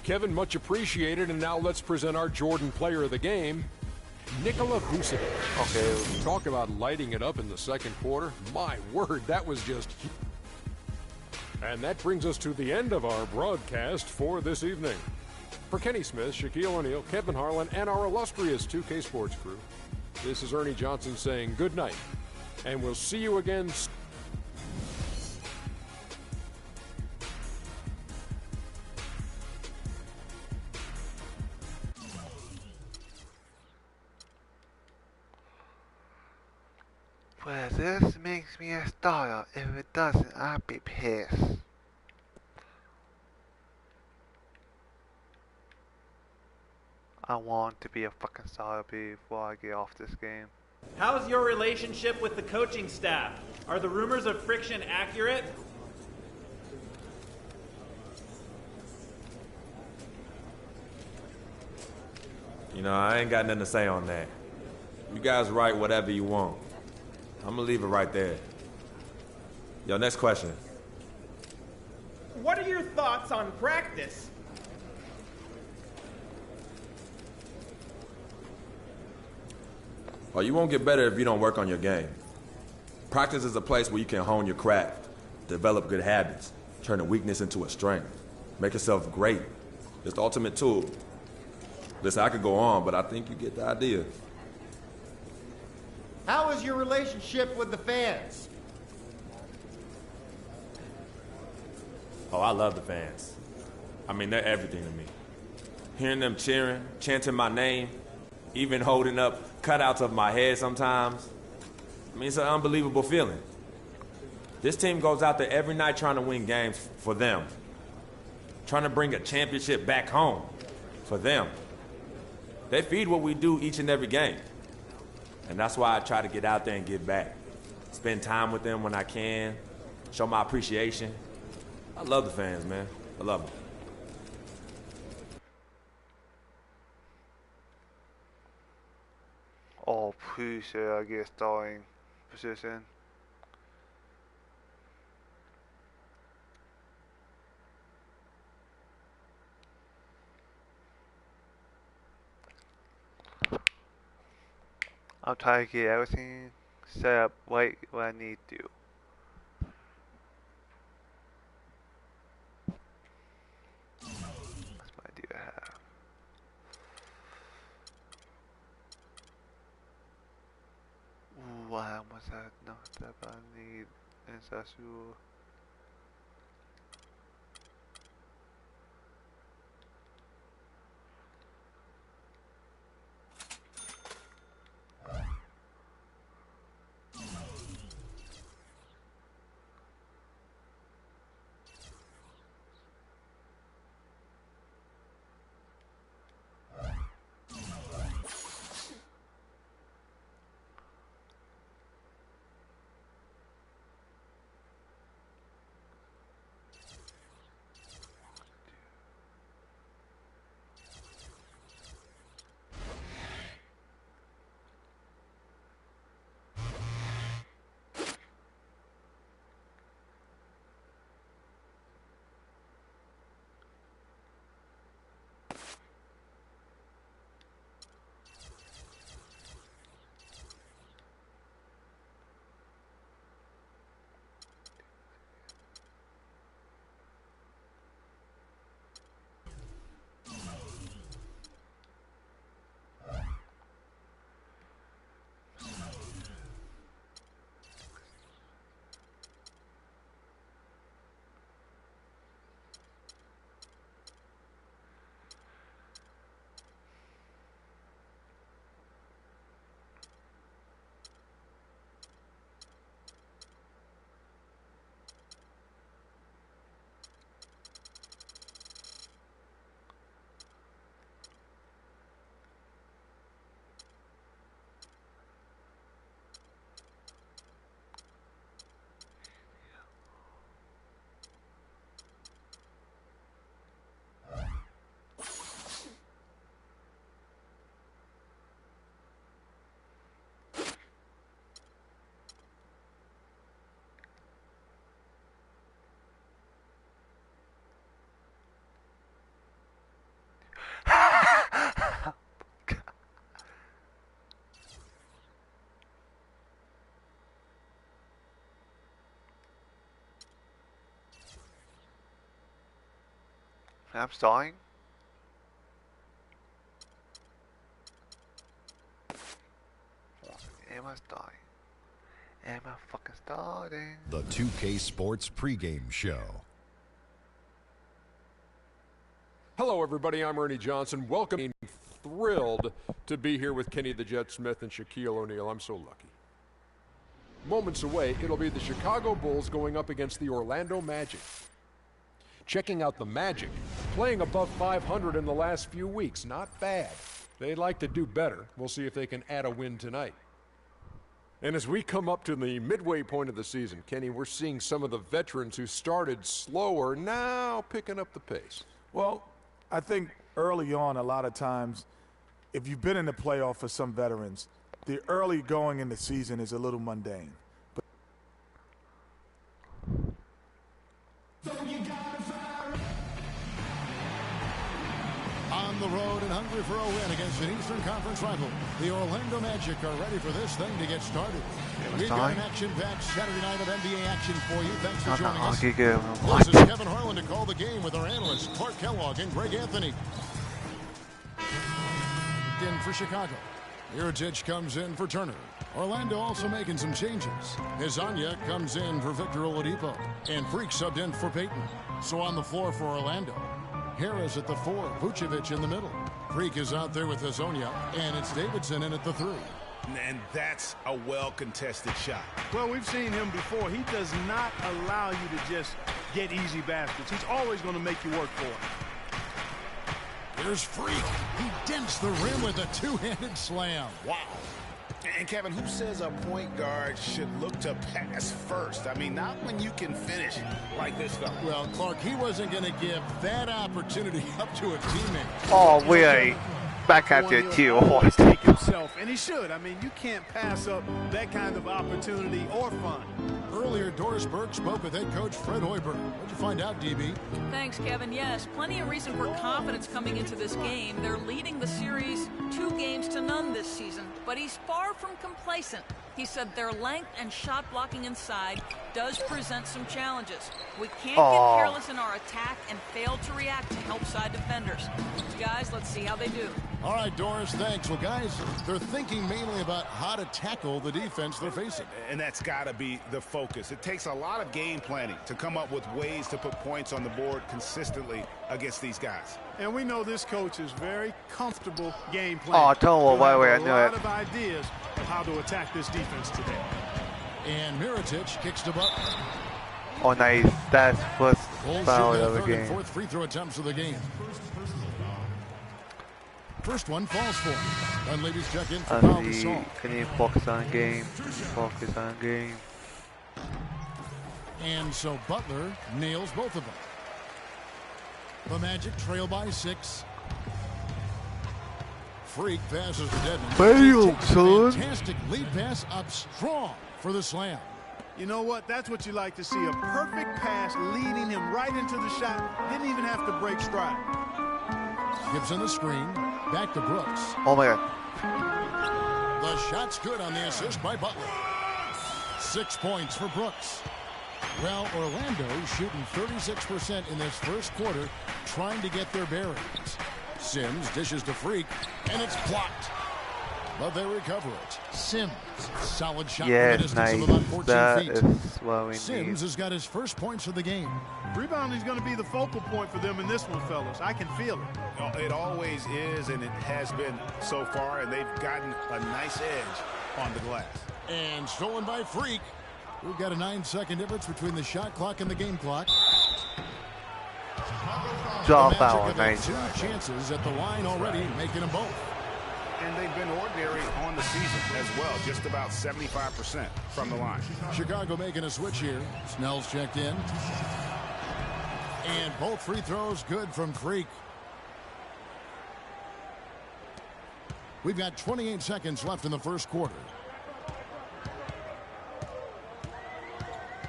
Kevin, much appreciated. And now let's present our Jordan player of the game, Nikola Vucevic. Okay. Talk about lighting it up in the second quarter. My word, that was just... And that brings us to the end of our broadcast for this evening. For Kenny Smith, Shaquille O'Neal, Kevin Harlan, and our illustrious 2K Sports crew, this is Ernie Johnson saying good night, and we'll see you again. Well, this makes me a starter. If it doesn't, I'll be pissed. I want to be a fucking starter before I get off this game. How's your relationship with the coaching staff? Are the rumors of friction accurate? You know, I ain't got nothing to say on that. You guys write whatever you want. I'm gonna leave it right there. Yo, next question. What are your thoughts on practice? Well, you won't get better if you don't work on your game. Practice is a place where you can hone your craft, develop good habits, turn a weakness into a strength, make yourself great. It's the ultimate tool. Listen, I could go on, but I think you get the idea. How is your relationship with the fans? Oh, I love the fans. I mean, they're everything to me. Hearing them cheering, chanting my name, even holding up cutouts of my head sometimes, I mean, it's an unbelievable feeling. This team goes out there every night trying to win games for them, trying to bring a championship back home for them. They feed what we do each and every game. And that's why I try to get out there and give back. Spend time with them when I can, show my appreciation. I love the fans, man. I love them. Oh, please say I get starting position. I'm trying to get everything set up right where I need to. but I need Azul. I'm stalling. Am I stalling? Am I fucking stalling? The 2K Sports pregame show. Hello, everybody. I'm Ernie Johnson. Welcome. Thrilled to be here with Kenny the Jet Smith and Shaquille O'Neal. I'm so lucky. Moments away, it'll be the Chicago Bulls going up against the Orlando Magic. Checking out the Magic, playing above 500 in the last few weeks. Not bad. They'd like to do better. We'll see if they can add a win tonight. And as we come up to the midway point of the season, Kenny, we're seeing some of the veterans who started slower now picking up the pace. Well, I think early on, a lot of times, if you've been in the playoff for some veterans, the early going in the season is a little mundane. But on the road and hungry for a win against an Eastern Conference rival, the Orlando Magic are ready for this thing to get started. We've got an action-packed Saturday night of NBA action for you. Thanks for joining us. This is Kevin Harlan to call the game with our analysts Clark Kellogg and Greg Anthony. In for Chicago. Iritic comes in for Turner. Orlando also making some changes. Hezonja comes in for Victor Oladipo. And Freak subbed in for Payton. So on the floor for Orlando, Harris at the 4, Vucevic in the middle. Freak is out there with Hezonja, and it's Davidson in at the 3. And that's a well-contested shot. Well, we've seen him before. He does not allow you to just get easy baskets. He's always going to make you work for it. Here's Freak. He dents the rim with a two-handed slam. Wow. And Kevin, who says a point guard should look to pass first? I mean, not when you can finish like this fella. Well, Clark, he wasn't going to give that opportunity up to a teammate. Oh, really? Back at you too. Himself, and he should. I mean, you can't pass up that kind of opportunity or fun. Earlier, Doris Burke spoke with head coach Fred Hoiberg. What'd you find out, DB? Thanks, Kevin. Yes, plenty of reason for confidence coming into this game. They're leading the series 2-0 this season, but he's far from complacent. He said their length and shot blocking inside does present some challenges. We can't Aw. get careless in our attack and fail to react to help side defenders. Guys, let's see how they do. All right, Doris, thanks. Well, guys, they're thinking mainly about how to tackle the defense they're facing. And that's got to be the focus. It takes a lot of game planning to come up with ways to put points on the board consistently against these guys. And we know this coach is very comfortable game planning. Oh, don't He'll have worry, I a knew lot it. of ideas of how to attack this defense today. And Mirotic kicks to Butler. Oh, nice. That's first Bulls foul shoot of their the third and game. fourth free throw attempts of the game. First one falls for him. Dunleavy's check in for Pau Gasol. Can you focus on game? Focus on game. And so Butler nails both of them. The Magic trail by 6. Freak passes to Dedmon. Bam, Takes a son. fantastic lead pass up strong for the slam. You know what? That's what you like to see. A perfect pass leading him right into the shot. Didn't even have to break stride. Gibson the screen. Back to Brooks. Oh my God. The shot's good on the assist by Butler. 6 points for Brooks. Well, Orlando shooting 36% in this first quarter, trying to get their bearings. Sims dishes to Freak, and it's blocked. But they recover it. Sims, solid shot from the distance nice. of about 14 That feet. is what we Sims need. has got his first points of the game. Rebounding is going to be the focal point for them in this one, fellas. I can feel it. It always is, and it has been so far, and they've gotten a nice edge on the glass. And stolen by Freak. We've got a 9-second difference between the shot clock and the game clock. Draw The Magic foul, have had nice. 2 chances at the line already, making them both. And they've been ordinary on the season as well, just about 75% from the line. Chicago making a switch here. Snell's checked in. And both free throws good from Freak. We've got 28 seconds left in the first quarter.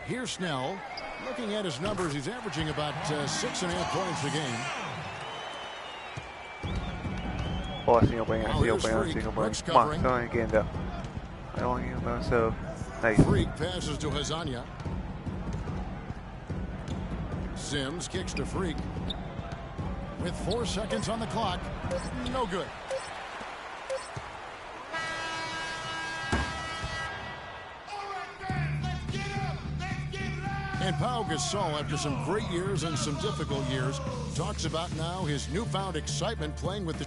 Here's Snell. Looking at his numbers, he's averaging about 6.5 points a game. Oh, single bang, Now single here's bang, Freak. single bang. Brooks Come on, covering. go again though. I don't want you to know, so nice. Freak passes to Hazania. Sims kicks to Freak. With 4 seconds on the clock. No good. And Pau Gasol, after some great years and some difficult years, talks about now his newfound excitement playing with the...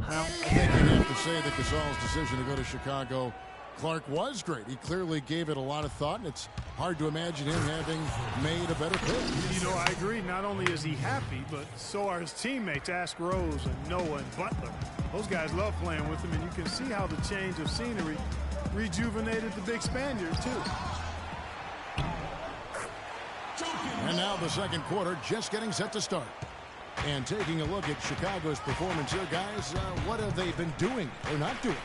I think you'd have to say that Gasol's decision to go to Chicago, Clark, was great. He clearly gave it a lot of thought, and it's hard to imagine him having made a better pick. You know, I agree. Not only is he happy, but so are his teammates, Ask Rose and Noah and Butler. Those guys love playing with him, and you can see how the change of scenery rejuvenated the big Spaniard, too. And now the second quarter just getting set to start. And taking a look at Chicago's performance here, guys, what have they been doing or not doing?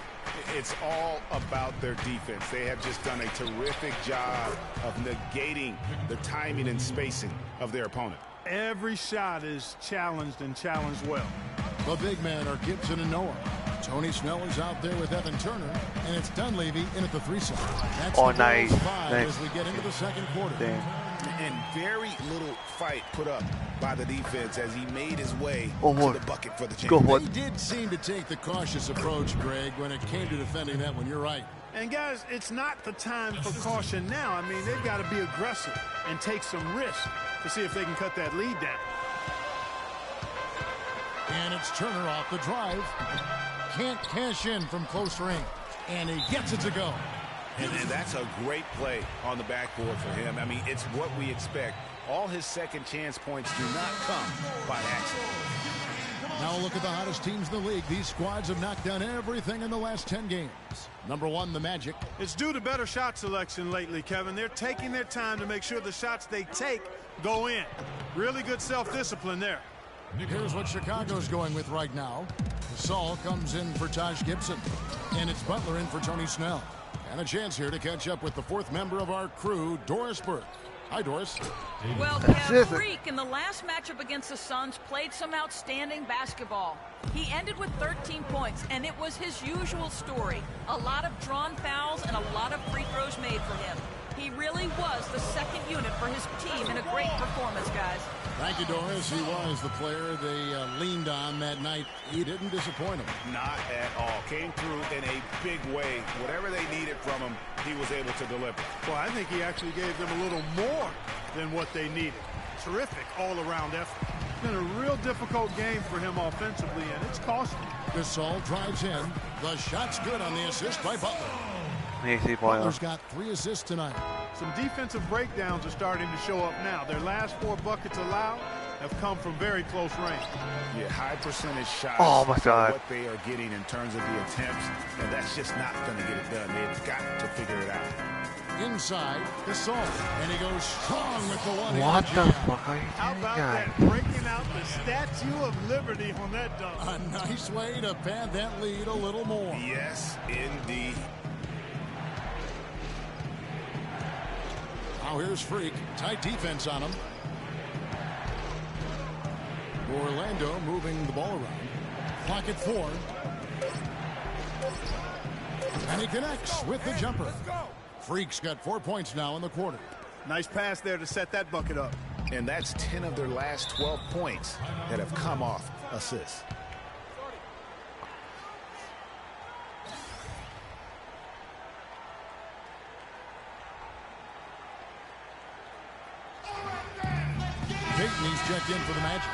It's all about their defense. They have just done a terrific job of negating the timing and spacing of their opponent. Every shot is challenged and challenged well. The big men are Gibson and Noah. Tony Snell is out there with Evan Turner, and it's Dunleavy in at the 3 side. That's Oh, the nice. Bulls' 5 Nice. as we get into the second quarter. Damn. And very little fight put up by the defense as he made his way Oh, to what? the bucket for the Go champion. what? They did seem to take the cautious approach, Greg, when it came to defending that one. You're right. And, guys, it's not the time for caution now. I mean, they've got to be aggressive and take some risks to see if they can cut that lead down. And it's Turner off the drive. Can't cash in from close range. And he gets it to go. And that's a great play on the backboard for him. I mean, it's what we expect. All his second chance points do not come by accident. Now look at the hottest teams in the league. These squads have knocked down everything in the last 10 games. Number 1, the Magic. It's due to better shot selection lately, Kevin. They're taking their time to make sure the shots they take go in. Really good self-discipline there. Here's what Chicago's going with right now. Gasol comes in for Taj Gibson. And it's Butler in for Tony Snell. And a chance here to catch up with the 4th member of our crew, Doris Burke. Hi, Doris. Well, Kev, Freak in the last matchup against the Suns played some outstanding basketball. He ended with 13 points, and it was his usual story. A lot of drawn fouls and a lot of free throws made for him. He really was the second unit for his team in a great performance, guys. Thank you, Doris. He was the player they leaned on that night. He didn't disappoint them. Not at all. Came through in a big way. Whatever they needed from him, he was able to deliver. Well, I think he actually gave them a little more than what they needed. Terrific all-around effort. It's been a real difficult game for him offensively, and it's costing him. Gasol drives in. The shot's good on the assist by Butler. Easy Butler's got 3 assists tonight. Some defensive breakdowns are starting to show up now. Their last 4 buckets allowed have come from very close range. Yeah, high percentage shots. Oh my God. What they are getting in terms of the attempts, and that's just not going to get it done. They've got to figure it out. Inside, Gasol, and he goes strong with the one-handed What the jab. fuck are you How doing, about guy? that? Breaking out the Statue of Liberty on that dunk. A nice way to pad that lead a little more. Yes, indeed. Now here's Freak. Tight defense on him. Orlando moving the ball around. Clock at 4. And he connects with the jumper. Freak's got 4 points now in the quarter. Nice pass there to set that bucket up. And that's 10 of their last 12 points that have come off assists. Peyton, he's checked in for the Magic.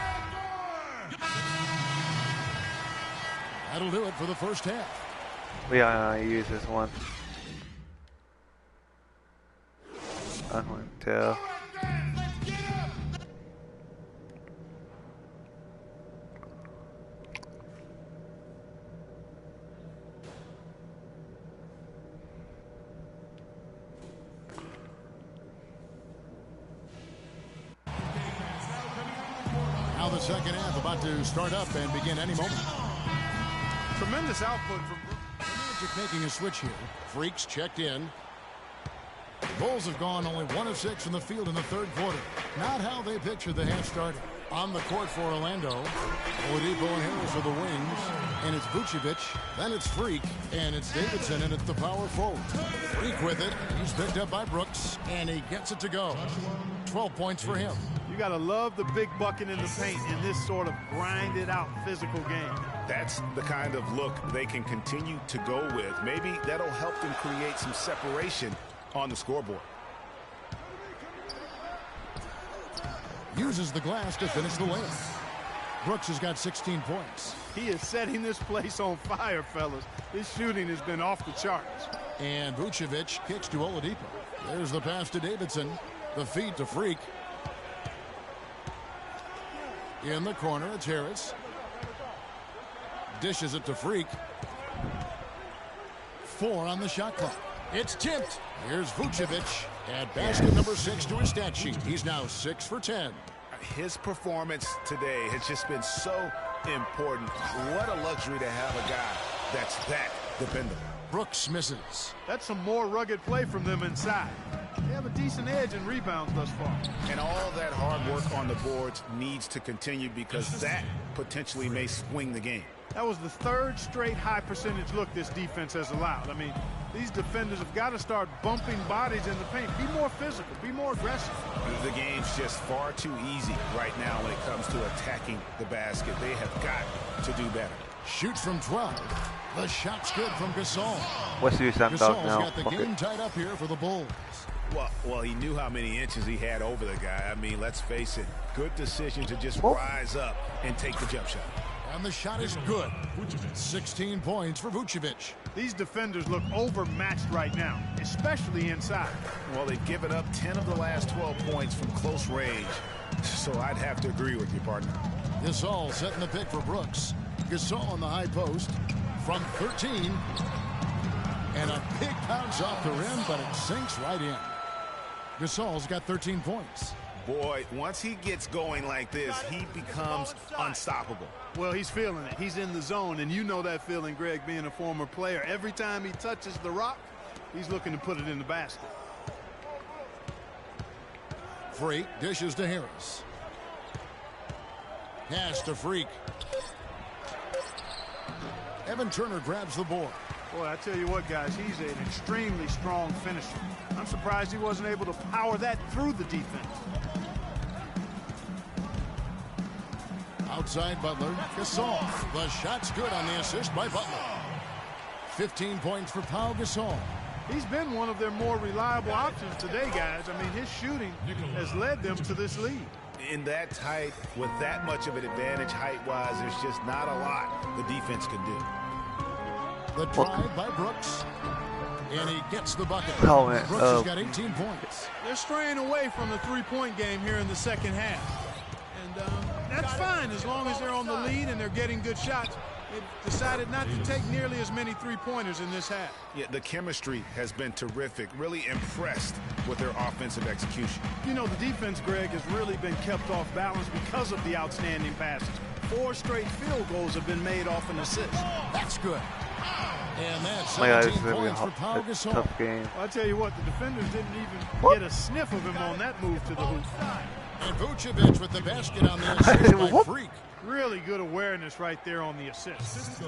That'll do it for the first half. We use this one. 1, 2. Now the second half about to start up and begin any moment. Tremendous output from The Magic making a switch here. Freaks checked in. The Bulls have gone only 1 of 6 from the field in the third quarter. Not how they pictured the half started. On the court for Orlando, Oladipo and Harris are the wings, and it's Vucevic, then it's Freak, and it's Davidson, and it's the power forward. Freak with it. He's picked up by Brooks, and he gets it to go. 12 points for him. You got to love the big bucket in the paint in this sort of grinded out physical game. That's the kind of look they can continue to go with. Maybe that'll help them create some separation on the scoreboard. Uses the glass to finish the layup. Brooks has got 16 points. He is setting this place on fire, fellas. His shooting has been off the charts. And Vucevic kicks to Oladipo. There's the pass to Davidson. The feed to Freak. In the corner, it's Harris. Dishes it to Freak. 4 on the shot clock. It's tipped. Here's Vucevic at basket number 6 to his stat sheet. He's now 6 for 10. His performance today has just been so important. What a luxury to have a guy that's that dependable. Brooks misses. That's some more rugged play from them inside. They have a decent edge in rebounds thus far. And all that hard work on the boards needs to continue because that potentially may swing the game. That was the 3rd straight high percentage look this defense has allowed. I mean, these defenders have got to start bumping bodies in the paint. Be more physical. Be more aggressive. The game's just far too easy right now when it comes to attacking the basket. They have got to do better. Shoots from 12. The shot's good from Gasol. What's the use of that dog Gasol's now? got the game tied up here for the Bulls. Well, he knew how many inches he had over the guy. I mean, let's face it. Good decision to just rise up and take the jump shot. And the shot is good. 16 points for Vucevic. These defenders look overmatched right now, especially inside. Well, they've given up 10 of the last 12 points from close range. So I'd have to agree with you, partner. Gasol setting the pick for Brooks. Gasol on the high post from 13. And a big bounce off the rim, but it sinks right in. Gasol's got 13 points. Boy, once he gets going like this, he becomes unstoppable. Well, he's feeling it. He's in the zone, and you know that feeling, Greg, being a former player. Every time he touches the rock, he's looking to put it in the basket. Freak dishes to Harris. Pass to Freak. Evan Turner grabs the board. Boy, I tell you what, guys, he's an extremely strong finisher. I'm surprised he wasn't able to power that through the defense. Outside Butler. Gasol. The shot's good on the assist by Butler. 15 points for Pau Gasol. He's been one of their more reliable options today, guys. I mean, his shooting has led them to this lead. In that tight, with that much of an advantage height-wise, there's just not a lot the defense can do. The drive by Brooks. And he gets the bucket. Brooks has got 18 points. They're straying away from the three-point game here in the second half. And that's fine as long as they're on the lead and they're getting good shots. They've decided not to take nearly as many three-pointers in this half. Yeah, the chemistry has been terrific. Really impressed with their offensive execution. You know, the defense, Greg, has really been kept off balance because of the outstanding passes. 4 straight field goals have been made off an assist. That's good. And that's 17 points for Pau Gasol. Tough game. Well, I tell you what, the defenders didn't even get a sniff of him on that move to the hoop. And Vucevic with the basket on the assist by Freak. Really good awareness right there on the assist.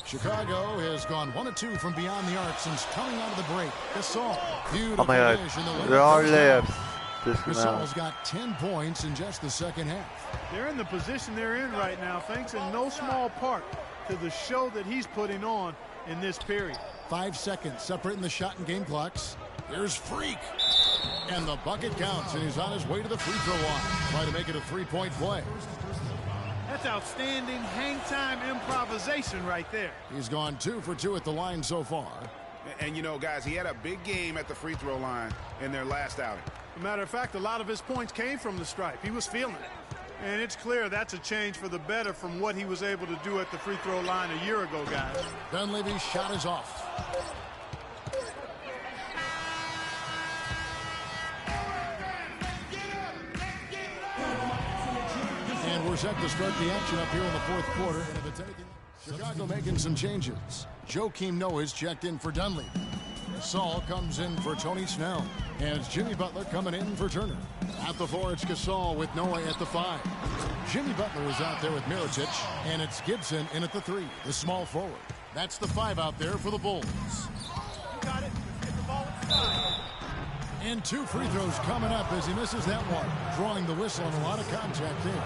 Chicago has gone 1 of 2 from beyond the arc since coming out of the break. Gasol, beautiful oh my God, finish in the there are layup. layups. Gasol's got 10 points in just the second half. They're in the position they're in right now, thanks in no small part to the show that he's putting on in this period. 5 seconds separating the shot and game clocks. Here's Freak. And the bucket counts, and he's on his way to the free throw line. Trying to make it a 3-point play. That's outstanding hang-time improvisation right there. He's gone 2 for 2 at the line so far. And, you know, guys, he had a big game at the free throw line in their last outing. As a matter of fact, a lot of his points came from the stripe. He was feeling it. And it's clear that's a change for the better from what he was able to do at the free throw line a year ago, guys. Dunleavy's shot is off. And we're set to start the action up here in the fourth quarter. And if it's anything, Chicago making some changes. Joakim Noah's checked in for Dunleavy. Gasol comes in for Tony Snell. And it's Jimmy Butler coming in for Turner. At the 4, it's Gasol with Noah at the 5. Jimmy Butler is out there with Mirotic. And it's Gibson in at the 3, the small forward. That's the 5 out there for the Bulls. Got it. Get the ball inside. And 2 free throws coming up as he misses that one. Drawing the whistle and a lot of contact there.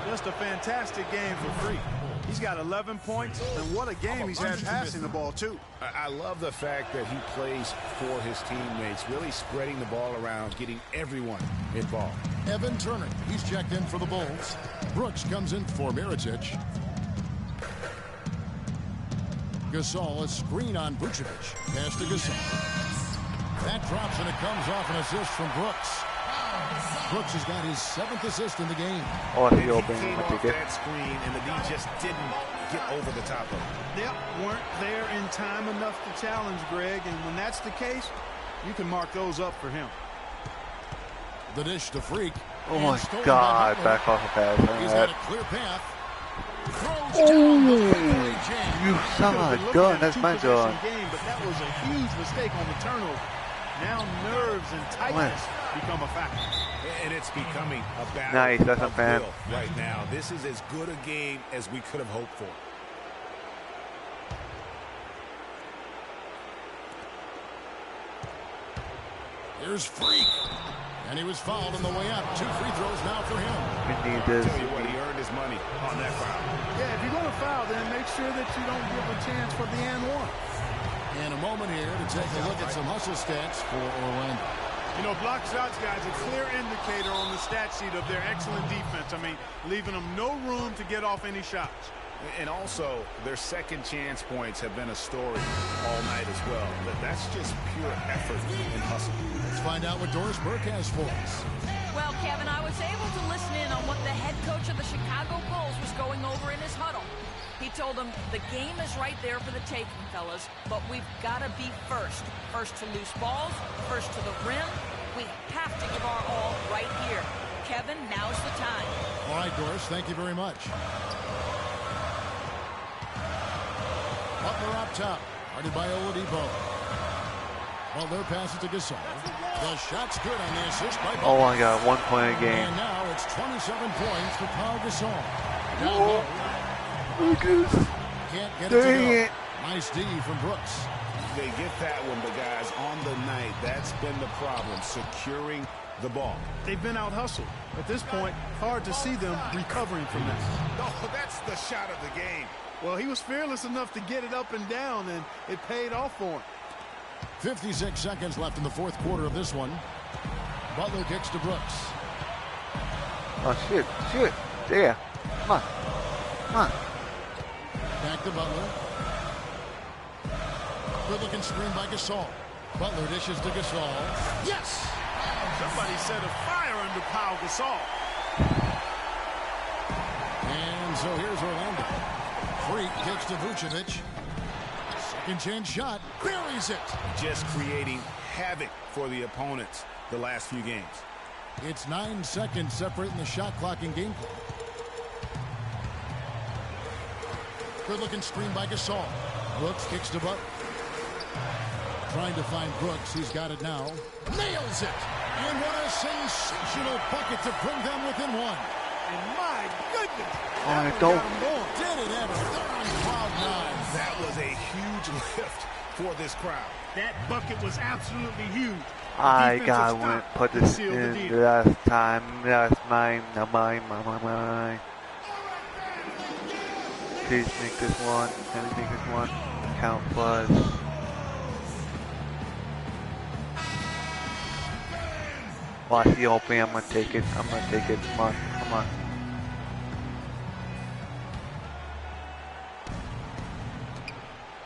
Just a fantastic game for Freak. He's got 11 points, and what a game he's had passing the ball, too. I love the fact that he plays for his teammates, really spreading the ball around, getting everyone involved. Evan Turner, he's checked in for the Bulls. Brooks comes in for Mirotic. Gasol, a screen on Vucevic. Pass to Gasol. That drops, and it comes off an assist from Brooks. Brooks has got his 7th assist in the game. Oh, he came off that screen, and the D just didn't get over the top of it. Yep, weren't there in time enough to challenge Greg, and when that's the case, you can mark those up for him. The dish to Freak. Oh my God, back off the pass. He's had a clear path. You son of a gun, that's my gun. But that was a huge mistake on the turnover. Now nerves and tightness become a factor. And it's becoming a battle nice, that's a fan. Right now. This is as good a game as we could have hoped for. Here's Freak. And he was fouled on the way up. 2 free throws now for him. We need this. I'll tell you what, he earned his money on that foul. Yeah, if you're going to foul, then make sure that you don't give a chance for the and one. And a moment here to take a look at some hustle stats for Orlando. You know, block shots, guys, a clear indicator on the stat sheet of their excellent defense. I mean, leaving them no room to get off any shots. And also, their second chance points have been a story all night as well. But that's just pure effort and hustle. Let's find out what Doris Burke has for us. Well, Kevin, I was able to listen in on what the head coach of the Chicago Bulls was going over in his huddle. He told them the game is right there for the taking, fellas, but we've got to be first. First to loose balls, first to the rim. We have to give our all right here. Kevin, now's the time. All right, Doris, thank you very much. Butler up top, guarded by Oladipo. Butler passes to Gasol. The shot's good on the assist by Butler. Oh my God, 1 point a game. And now it's 27 points for Pau Gasol. Can't get it to go. Nice D from Brooks. They get that one, but guys, on the night, that's been the problem, securing the ball. They've been out-hustled. At this point, hard to see them recovering from that. Oh, that's the shot of the game. Well, he was fearless enough to get it up and down, and it paid off for him. 56 seconds left in the fourth quarter of this one. Butler kicks to Brooks. Oh, shit. There. Come on. Back to Butler. Good looking screen by Gasol. Butler dishes to Gasol. Yes! Somebody set a fire under Pau Gasol. And so here's Orlando. Freak kicks to Vucevic. Second chance shot. Buries it. Just creating havoc for the opponents the last few games. It's 9 seconds separating the shot clock and game clock. Good looking screen by Gasol. Brooks kicks to Butler. Trying to find Brooks. He's got it now. Nails it. And what a sensational bucket to bring them within one. And my goodness. I don't. Did it ever. They're on cloud nine. That was a huge lift for this crowd. That bucket was absolutely huge. I gotta put this in last time. That's mine. Please make this one. Can we make this one? Count plus. Watch the open. I'm gonna take it. Come on.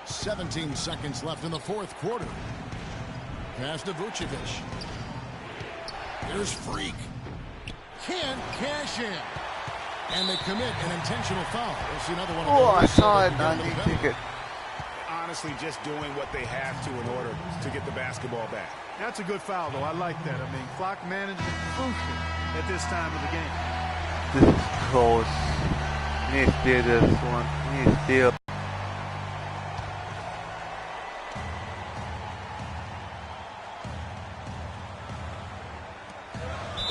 17 seconds left in the fourth quarter. Pass to Vucevic. Here's Freak. Can't cash in. And they commit an intentional foul. We'll see another one. Oh, I saw it. I didn't take it. Honestly, just doing what they have to in order to get the basketball back. That's a good foul, though. I like that. I mean, clock management crucial at this time of the game. This is close. We need to steal this one. We need to steal.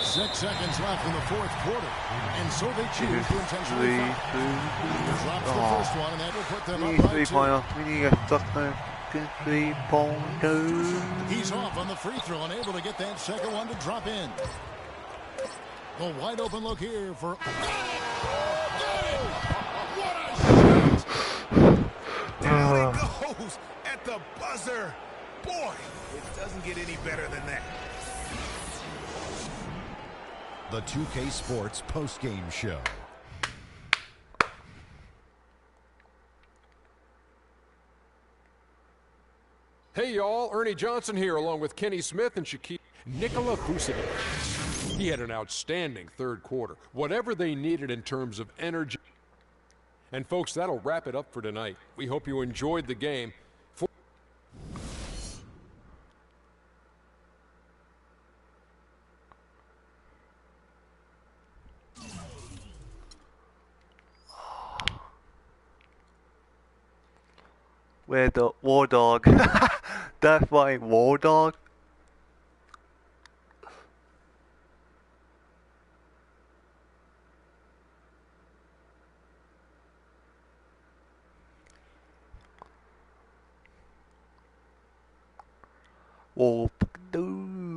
Six seconds left in the fourth quarter. And so they choose to intentionally foul. Drops the first one, and that will put them up by 2. We need a sucker. 3-pointer. He's off on the free throw and able to get that second one to drop in. A wide open look here for... Down it goes at the buzzer. Boy, it doesn't get any better than that. The 2K Sports postgame show. Hey, y'all. Ernie Johnson here, along with Kenny Smith and Nikola Vucevic. He had an outstanding third quarter. Whatever they needed in terms of energy. And, folks, that'll wrap it up for tonight. We hope you enjoyed the game. Where's the war dog? That's my war dog. Walkthough.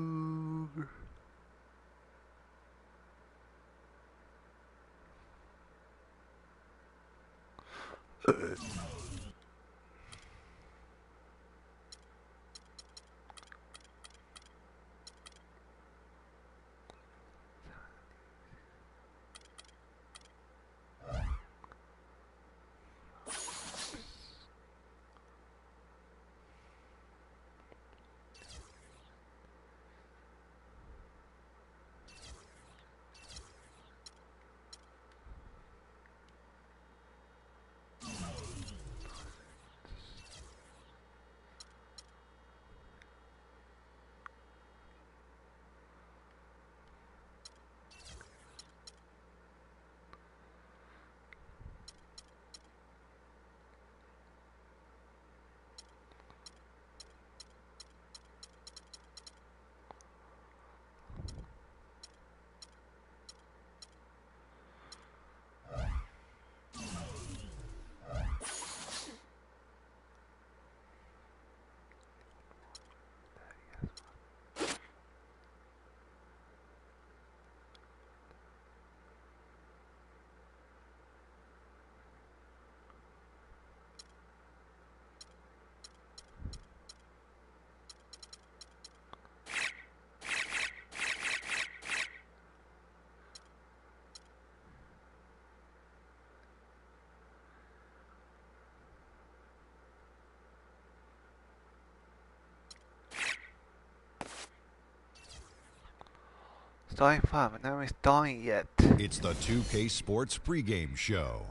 Starting fun, but not starting yet. It's the 2K Sports pregame show.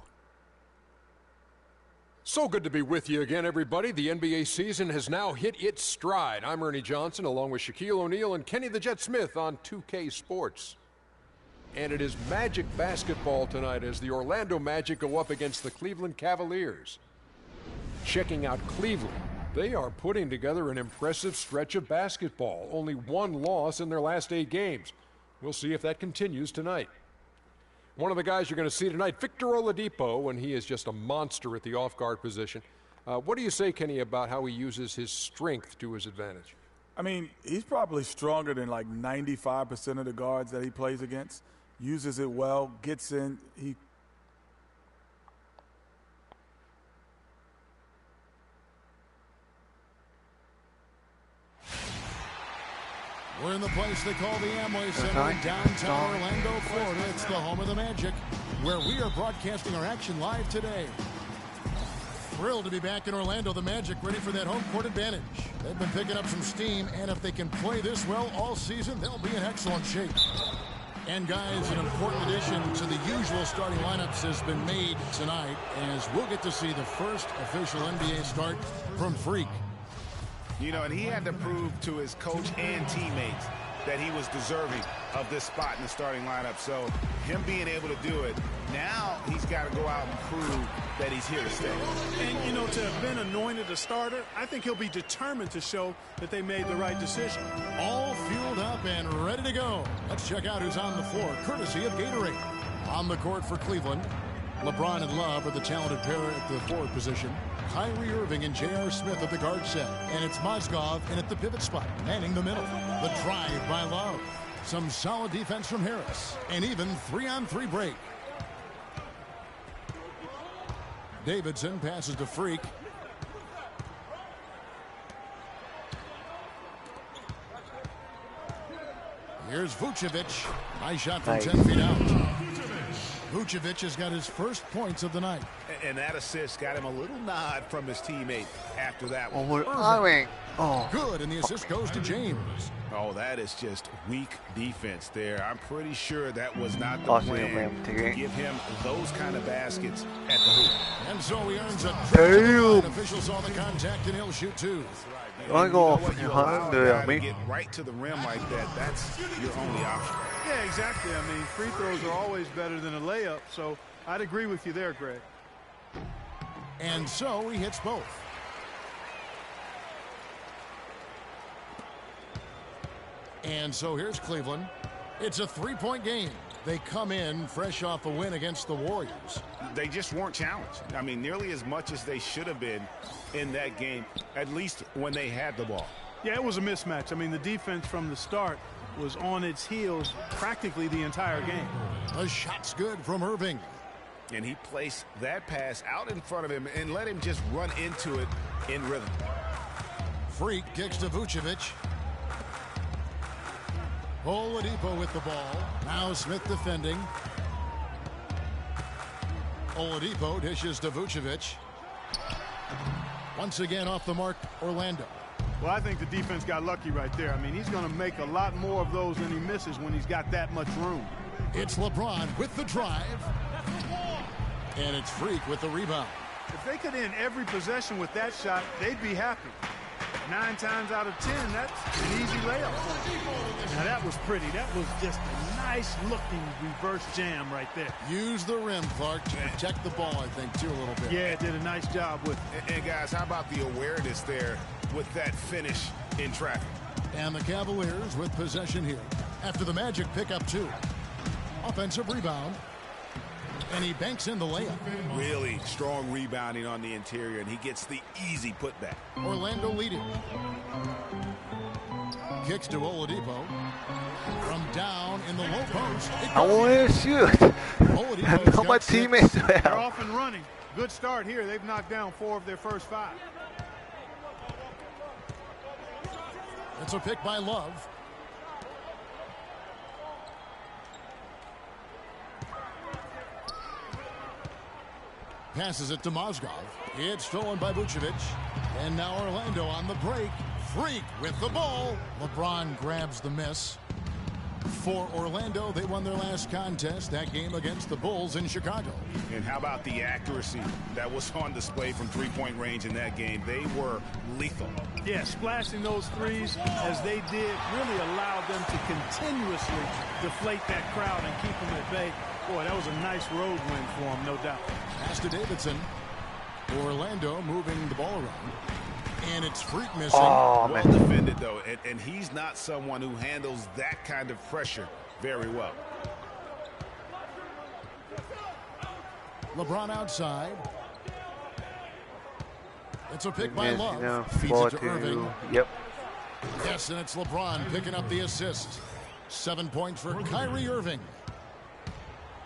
So good to be with you again, everybody. The NBA season has now hit its stride. I'm Ernie Johnson, along with Shaquille O'Neal and Kenny the Jet Smith on 2K Sports. And it is Magic basketball tonight as the Orlando Magic go up against the Cleveland Cavaliers. Checking out Cleveland, they are putting together an impressive stretch of basketball. Only one loss in their last 8 games. We'll see if that continues tonight. One of the guys you're going to see tonight, Victor Oladipo, and he is just a monster at the off-guard position. What do you say, Kenny, about how he uses his strength to his advantage? I mean, he's probably stronger than like 95% of the guards that he plays against. Uses it well, gets in. We're in the place they call the Amway Center in downtown Orlando, Florida. It's the home of the Magic, where we are broadcasting our action live today. Thrilled to be back in Orlando. The Magic ready for that home court advantage. They've been picking up some steam, and if they can play this well all season, they'll be in excellent shape. And guys, an important addition to the usual starting lineups has been made tonight, as we'll get to see the first official NBA start from Freak. You know, and he had to prove to his coach and teammates that he was deserving of this spot in the starting lineup. So him being able to do it, now he's got to go out and prove that he's here to stay. And, you know, to have been anointed a starter, I think he'll be determined to show that they made the right decision. All fueled up and ready to go. Let's check out who's on the floor, courtesy of Gatorade. On the court for Cleveland, LeBron and Love are the talented pair at the forward position. Kyrie Irving and J.R. Smith at the guard set. And it's Mozgov in at the pivot spot, manning the middle. The drive by Love. Some solid defense from Harris. And even 3-on-3 break. Davidson passes to Freak. Here's Vucevic. Nice shot from 10 feet out. Vucevic has got his first points of the night. And that assist got him a little nod from his teammate after that one. Good, and the assist goes to James. Oh, that is just weak defense there. I'm pretty sure that was not the plan to give him those kind of baskets at the hoop. And so he earns a trip. Officials saw the contact, and he'll shoot 2. You allow a guy to get right to the rim like that, that's your only option. Yeah, exactly. I mean, free throws are always better than a layup, so I'd agree with you there, Greg. And so he hits both. And so here's Cleveland. It's a 3-point game. They come in fresh off a win against the Warriors. They just weren't challenged. I mean, nearly as much as they should have been in that game, at least when they had the ball. Yeah, it was a mismatch. I mean, the defense from the start was on its heels practically the entire game. A shot's good from Irving. And he placed that pass out in front of him and let him just run into it in rhythm. Freak kicks to Vucevic. Oladipo with the ball. Now Smith defending. Oladipo dishes to Vucevic. Once again off the mark, Orlando. Well, I think the defense got lucky right there. I mean, he's going to make a lot more of those than he misses when he's got that much room. It's LeBron with the drive. And it's Freak with the rebound. If they could end every possession with that shot, they'd be happy. 9 times out of 10, that's an easy layup for them. Now, that was pretty. That was just a nice-looking reverse jam right there. Use the rim, Clark, to protect the ball, I think, too, a little bit. Yeah, it did a nice job with it. And guys, how about the awareness there with that finish in traffic? And the Cavaliers with possession here. After the Magic pick up 2. Offensive rebound. And he banks in the layup. Really strong rebounding on the interior, and he gets the easy putback. Orlando leading. Kicks to Oladipo. From down in the low post. I want to shoot. I know my teammates well. They're off and running. Good start here. They've knocked down 4 of their first 5. It's a pick by Love. Passes it to Mozgov. It's stolen by Vucevic. And now Orlando on the break. Freak with the ball. LeBron grabs the miss. For Orlando, they won their last contest, that game against the Bulls in Chicago. And how about the accuracy that was on display from three-point range in that game? They were lethal. Yeah, splashing those threes as they did really allowed them to continuously deflate that crowd and keep them at bay. Boy, that was a nice road win for them, no doubt. Pass to Davidson. Orlando moving the ball around. And it's Freak missing. Oh, well defended, though. And he's not someone who handles that kind of pressure very well. LeBron outside. It's a pick by Love. You know, Feeds it to Irving. Yep. Yes, and it's LeBron picking up the assist. 7 points for Kyrie Irving.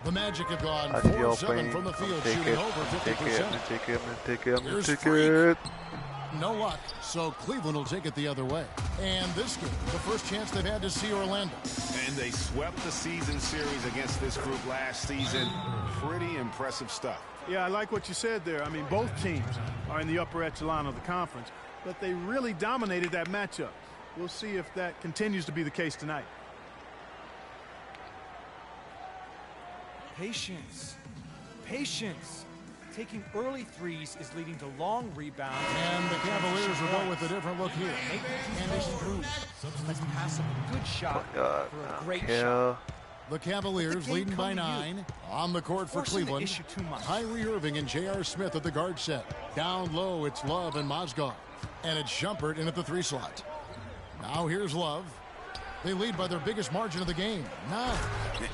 The Magic have gone 4-7 from the field, shooting over 50%. Here's Freak. No luck, so Cleveland will take it the other way. And this game, the first chance they've had to see Orlando. And they swept the season series against this group last season. Pretty impressive stuff. Yeah, I like what you said there. I mean, both teams are in the upper echelon of the conference, but they really dominated that matchup. We'll see if that continues to be the case tonight. Patience. Patience. Taking early threes is leading to long rebounds. And the Cavaliers will go with a different look here. And they improve. Let's pass a good shot for a great shot. The Cavaliers leading by 9. On the court for Cleveland. Kyrie Irving and J.R. Smith at the guard set. Down low, it's Love and Mozgov. And it's Shumpert in at the 3 slot. Now here's Love. They lead by their biggest margin of the game, 9.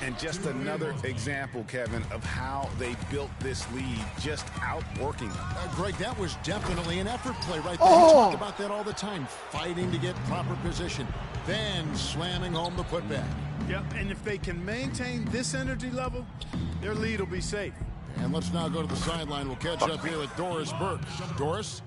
And just another example, Kevin, of how they built this lead, just outworking them. Greg, that was definitely an effort play right there. We talk about that all the time, fighting to get proper position, then slamming home the putback. Yep, and if they can maintain this energy level, their lead will be safe. And let's now go to the sideline. We'll catch up here with Doris Burke. Doris?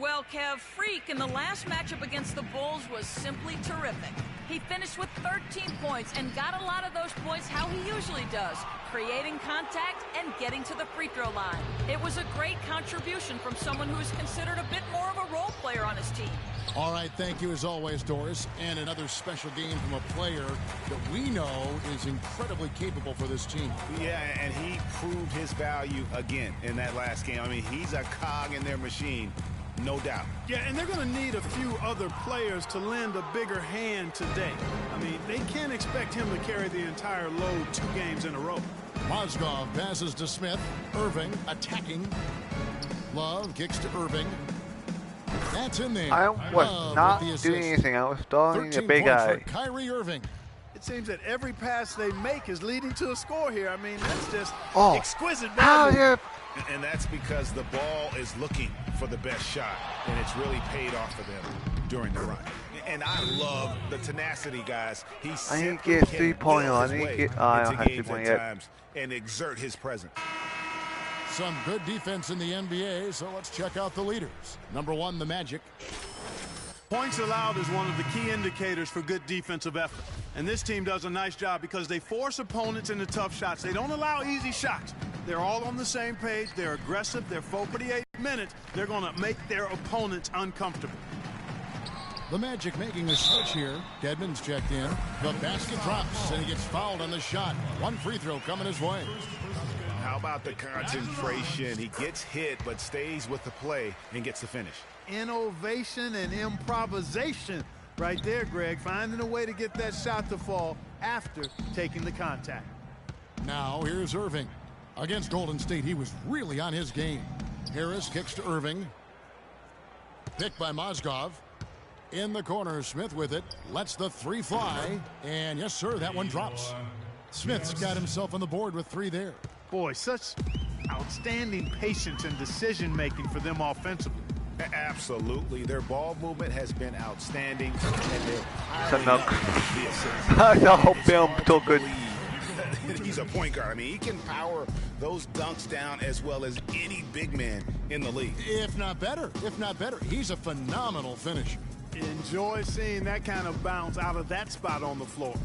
Well, Kev, Freak in the last matchup against the Bulls was simply terrific. He finished with 13 points and got a lot of those points how he usually does, creating contact and getting to the free throw line. It was a great contribution from someone who's considered a bit more of a role player on his team. All right, thank you as always, Doris. And another special game from a player that we know is incredibly capable for this team. Yeah, and he proved his value again in that last game. I mean, he's a cog in their machine. No doubt. Yeah, and they're going to need a few other players to lend a bigger hand today. I mean, they can't expect him to carry the entire load 2 games in a row. Mozgov passes to Smith. Irving attacking. Love kicks to Irving. That's in there. I was not doing anything. I was stalling the big guy. Kyrie Irving. It seems that every pass they make is leading to a score here. I mean, that's just exquisite. And that's because the ball is looking for the best shot, and it's really paid off for them during the run. And I love the tenacity, guys. I need to get 3-pointer. I need to get. I don't have 3-pointer yet. And exert his presence. Some good defense in the NBA, so let's check out the leaders. Number 1, the Magic. Points allowed is one of the key indicators for good defensive effort. And this team does a nice job because they force opponents into tough shots. They don't allow easy shots. They're all on the same page. They're aggressive. They're full 48 minutes. They're going to make their opponents uncomfortable. The Magic making a switch here. Dedmon's checked in. The basket drops, and he gets fouled on the shot. 1 free throw coming his way. How about the concentration? He gets hit, but stays with the play and gets the finish. Innovation and improvisation right there, Greg. Finding a way to get that shot to fall after taking the contact. Now here's Irving. Against Golden State, he was really on his game. Harris kicks to Irving. Picked by Mozgov. In the corner, Smith with it. Lets the 3 fly. And yes, sir, that one drops. Smith's got himself on the board with 3 there. Boy, such outstanding patience and decision-making for them offensively. Absolutely. Their ball movement has been outstanding. He's a point guard. I mean, he can power those dunks down as well as any big man in the league. If not better. He's a phenomenal finisher. Enjoy seeing that kind of bounce out of that spot on the floor.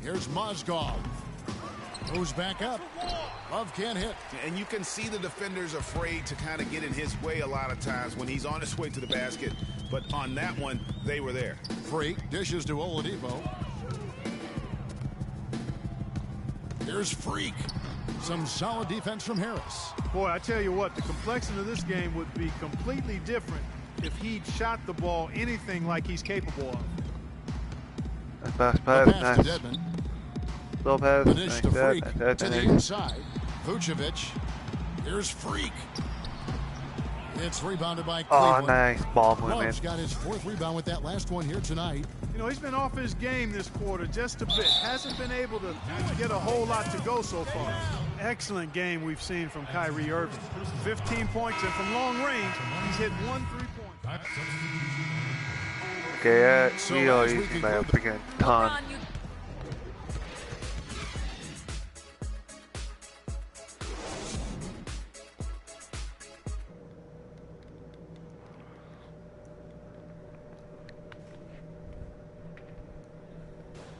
Here's Mozgov. Goes back up. Love can't hit. And you can see the defenders afraid to kind of get in his way a lot of times when he's on his way to the basket. But on that one, they were there. Freak dishes to Oladipo. Here's Freak. Some solid defense from Harris. Boy, I tell you what, the complexion of this game would be completely different if he'd shot the ball anything like he's capable of. Pass, nice. To Dedmon. Lopez, Finish nice to Freak that, to the inside. Vucevic. Here's Freak. It's rebounded by Cleveland. Oh, nice ball Love's movement. got his 4th rebound with that last one here tonight. You know, he's been off his game this quarter just a bit. Hasn't been able to get a whole lot to go so far. Excellent game we've seen from Kyrie Irving. 15 points, and from long range, he's hit 1 3-point. Okay, we are using by a freaking ton.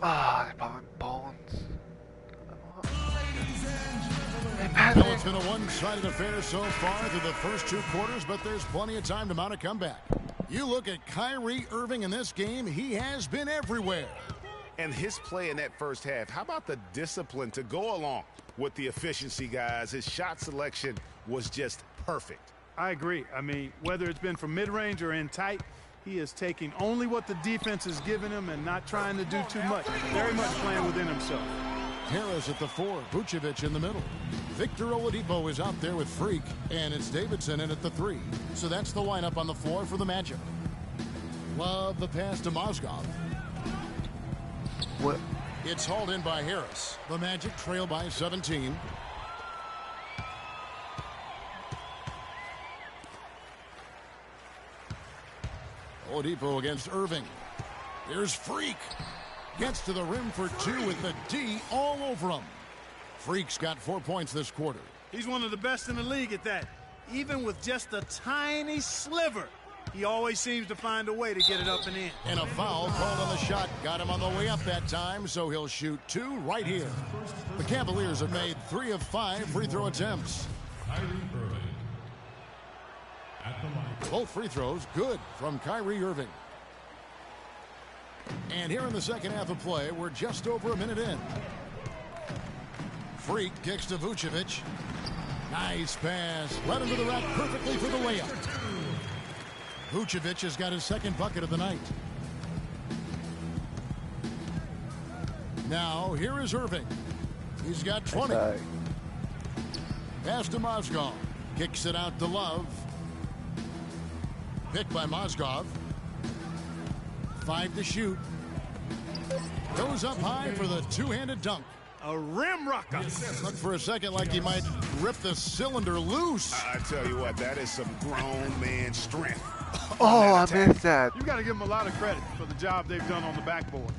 Ah, they're popping bones. Well, it's been a one-sided affair so far through the first 2 quarters, but there's plenty of time to mount a comeback. You look at Kyrie Irving in this game, he has been everywhere. And his play in that first half, how about the discipline to go along with the efficiency, guys? His shot selection was just perfect. I agree. I mean, whether it's been from mid-range or in tight, he is taking only what the defense is giving him and not trying to do too much. Very much playing within himself. Harris at the 4, Vucevic in the middle. Victor Oladipo is out there with Freak, and it's Davidson in at the 3. So that's the lineup on the floor for the Magic. Love the pass to Mozgov. What? It's hauled in by Harris. The Magic trail by 17. Oladipo against Irving. Here's Freak. Gets to the rim for 2 with the D all over him. Freak's got 4 points this quarter. He's one of the best in the league at that. Even with just a tiny sliver, he always seems to find a way to get it up and in. And a foul called on the shot. Got him on the way up that time, so he'll shoot 2 right here. The Cavaliers have made 3 of 5 free throw attempts. Both free throws good from Kyrie Irving. And here in the second half of play, we're just over a minute in. Freak kicks to Vucevic. Nice pass. Led him to the rack perfectly for the layup. Vucevic has got his 2nd bucket of the night. Now, here is Irving. He's got 20. Pass to Mozgov. Kicks it out to Love. Picked by Mozgov. 5 to shoot. Goes up high for the 2-handed dunk. A rim rocker. Looked for a second like he might rip the cylinder loose. I tell you what, that is some grown man strength. Oh, I missed that. You got to give them a lot of credit for the job they've done on the backboard.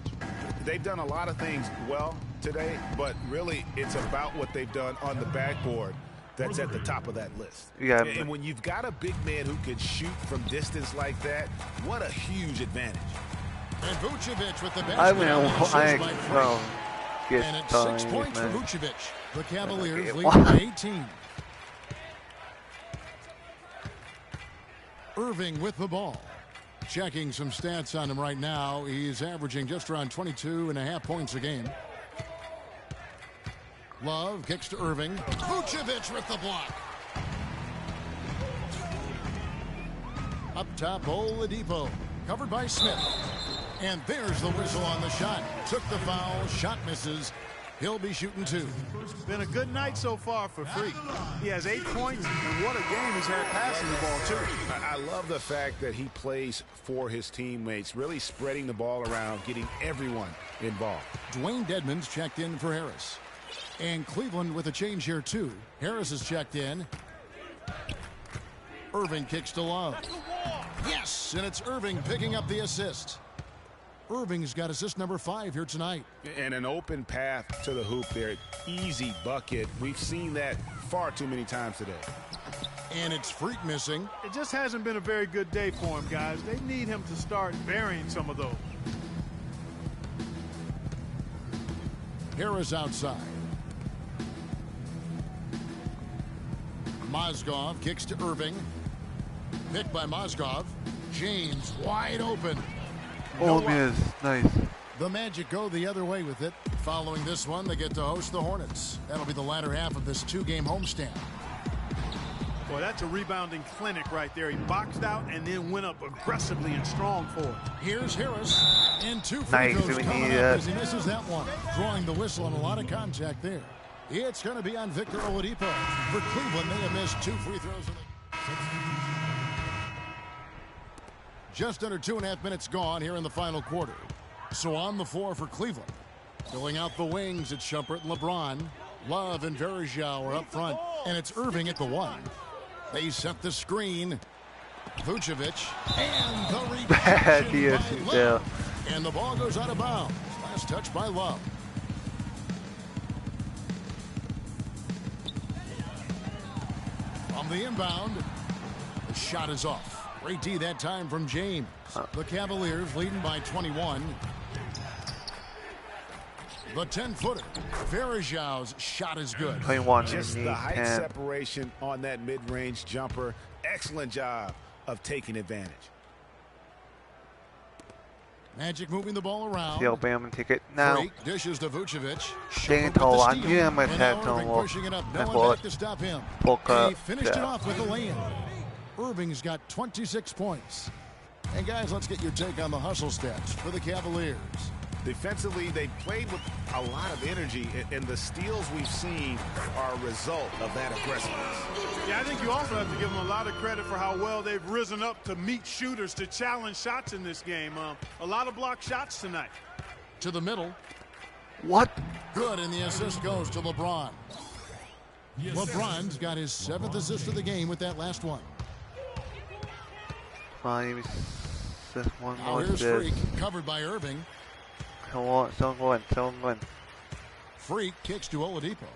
They've done a lot of things well today, but really it's about what they've done on the backboard that's at the top of that list. Yeah. And when you've got a big man who can shoot from distance like that, what a huge advantage. And Vucevic with the basket. And it's 6 points for Vucevic. The Cavaliers lead by 18. Irving with the ball. Checking some stats on him right now. He's averaging just around 22.5 points a game. Love kicks to Irving. Vucevic with the block. Up top, Oladipo. Covered by Smith. And there's the whistle on the shot. Took the foul. Shot misses. He'll be shooting 2. Been a good night so far for Freak. He has 8 points, and what a game he's had passing the ball, too. I love the fact that he plays for his teammates, really spreading the ball around, getting everyone involved. Dwayne Dedmon's checked in for Harris. And Cleveland with a change here, too. Harris is checked in. Irving kicks to Love. Yes, and it's Irving picking up the assist. Irving's got assist number 5 here tonight. And an open path to the hoop there. Easy bucket. We've seen that far too many times today. And it's Freak missing. It just hasn't been a very good day for him, guys. They need him to start burying some of those. Harris outside. Mozgov kicks to Irving. Picked by Mozgov. James wide open. Oh, miss. Nice. The Magic go the other way with it. Following this one, they get to host the Hornets. That'll be the latter half of this two-game homestand. Boy, that's a rebounding clinic right there. He boxed out and then went up aggressively and strong for it. Here's Harris. And two free throws coming up as he misses that one. Drawing the whistle and a lot of contact there. It's going to be on Victor Oladipo. For Cleveland, they have missed 2 free throws. Just under 2.5 minutes gone here in the final quarter. So on the floor for Cleveland. Filling out the wings, it's Shumpert and LeBron. Love and Verjao are up front. And it's Irving at the 1. They set the screen. Vucevic. And the rebound by Love. And the ball goes out of bounds. Last touch by Love. From the inbound, the shot is off. Great D that time from James. The Cavaliers leading by 21. The 10-footer. Verjao's shot is good. 21. Just the height separation on that mid-range jumper. Excellent job of taking advantage. Magic moving the ball around. 要俾我們 take it now. Freak dishes to Vucevic. 鏡頭玩於係咪踢到我？ pushing it up. No one back to stop him. And he finished it off with the lay-in. Irving's got 26 points. And guys, let's get your take on the hustle stats for the Cavaliers. Defensively, they played with a lot of energy, and the steals we've seen are a result of that aggressiveness. Yeah, I think you also have to give them a lot of credit for how well they've risen up to meet shooters, to challenge shots in this game. A lot of blocked shots tonight. To the middle. What? Good, and the assist goes to LeBron. LeBron's got his 7th assist of the game with that last one. Now here's Freak, covered by Irving. Someone. Freak kicks to Oladipo.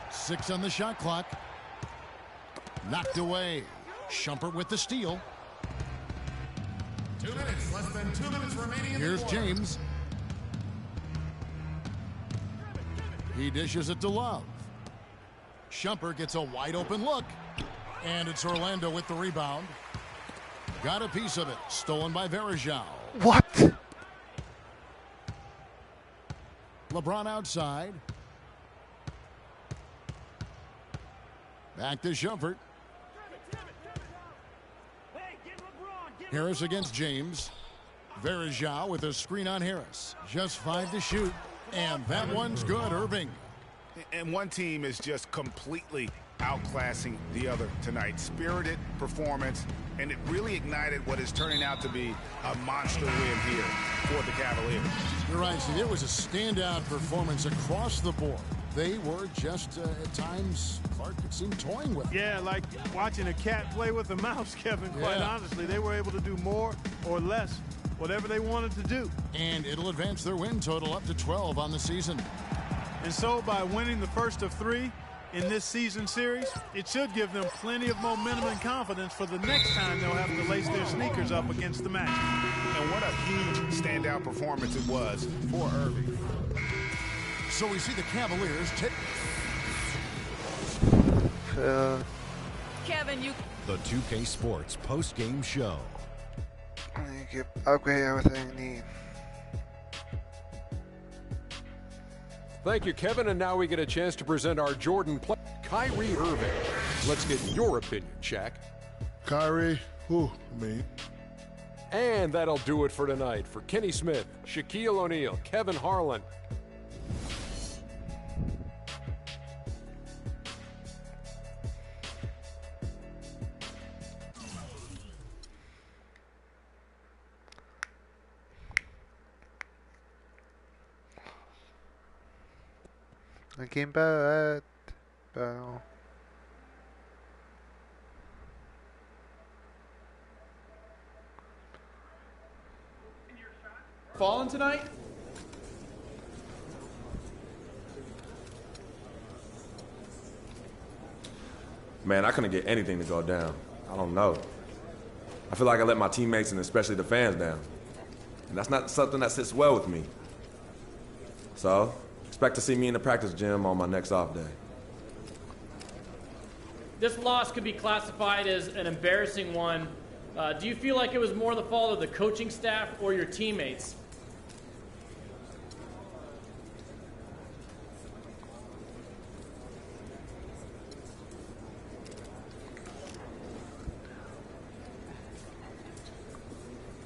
Six on the shot clock. Knocked away. Shumpert with the steal. 2 minutes, less than 2 minutes remaining in Here's the quarter. James. He dishes it to Love. Shumpert gets a wide open look. And it's Orlando with the rebound. Got a piece of it. Stolen by Verjao. What? LeBron outside. Back to Shumpert. Harris against James. Verjao with a screen on Harris. Just 5 to shoot. And that one's good, Irving. And one team is just completely outclassing the other tonight. Spirited performance, and it really ignited what is turning out to be a monster win here for the Cavaliers. You're right, see, it was a standout performance across the board. They were just, at times, Clark could seem toying with. Yeah, like watching a cat play with a mouse, Kevin, quite honestly. They were able to do more or less, whatever they wanted to do. And it'll advance their win total up to 12 on the season. And so by winning the first of 3 in this season series, it should give them plenty of momentum and confidence for the next time they'll have to lace their sneakers up against the Magic. And what a huge standout performance it was for Irving. So we see the Cavaliers take. Kevin, you. The 2K Sports post-game show. You upgrade everything you need. Thank you, Kevin. And now we get a chance to present our Jordan play, Kyrie Irving. Let's get your opinion, Shaq. Kyrie, me. And that'll do it for tonight. For Kenny Smith, Shaquille O'Neal, Kevin Harlan. Looking bad. Falling tonight? Man, I couldn't get anything to go down. I don't know. I feel like I let my teammates and especially the fans down. And that's not something that sits well with me. So, expect to see me in the practice gym on my next off day. This loss could be classified as an embarrassing one, Do you feel like it was more the fault of the coaching staff or your teammates?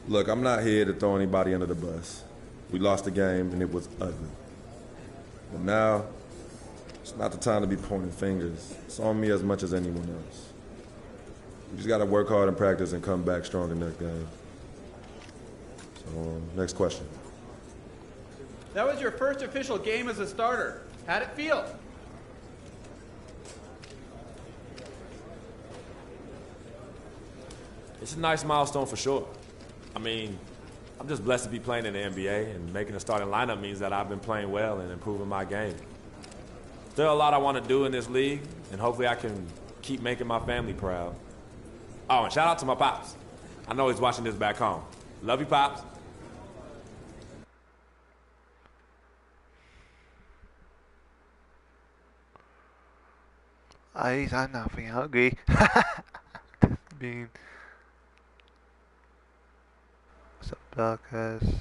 Look, I'm not here to throw anybody under the bus. We lost the game, and it was ugly. But now, it's not the time to be pointing fingers. It's on me as much as anyone else. We just got to work hard in practice and come back strong in next game. So, next question. That was your first official game as a starter. How'd it feel? It's a nice milestone for sure. I mean, I'm just blessed to be playing in the NBA, and making a starting lineup means that I've been playing well and improving my game. Still a lot I want to do in this league, and hopefully I can keep making my family proud. Oh, and shout out to my pops. I know he's watching this back home. Love you, Pops. At least I'm not feeling hungry. Just being... What's up, Darkest?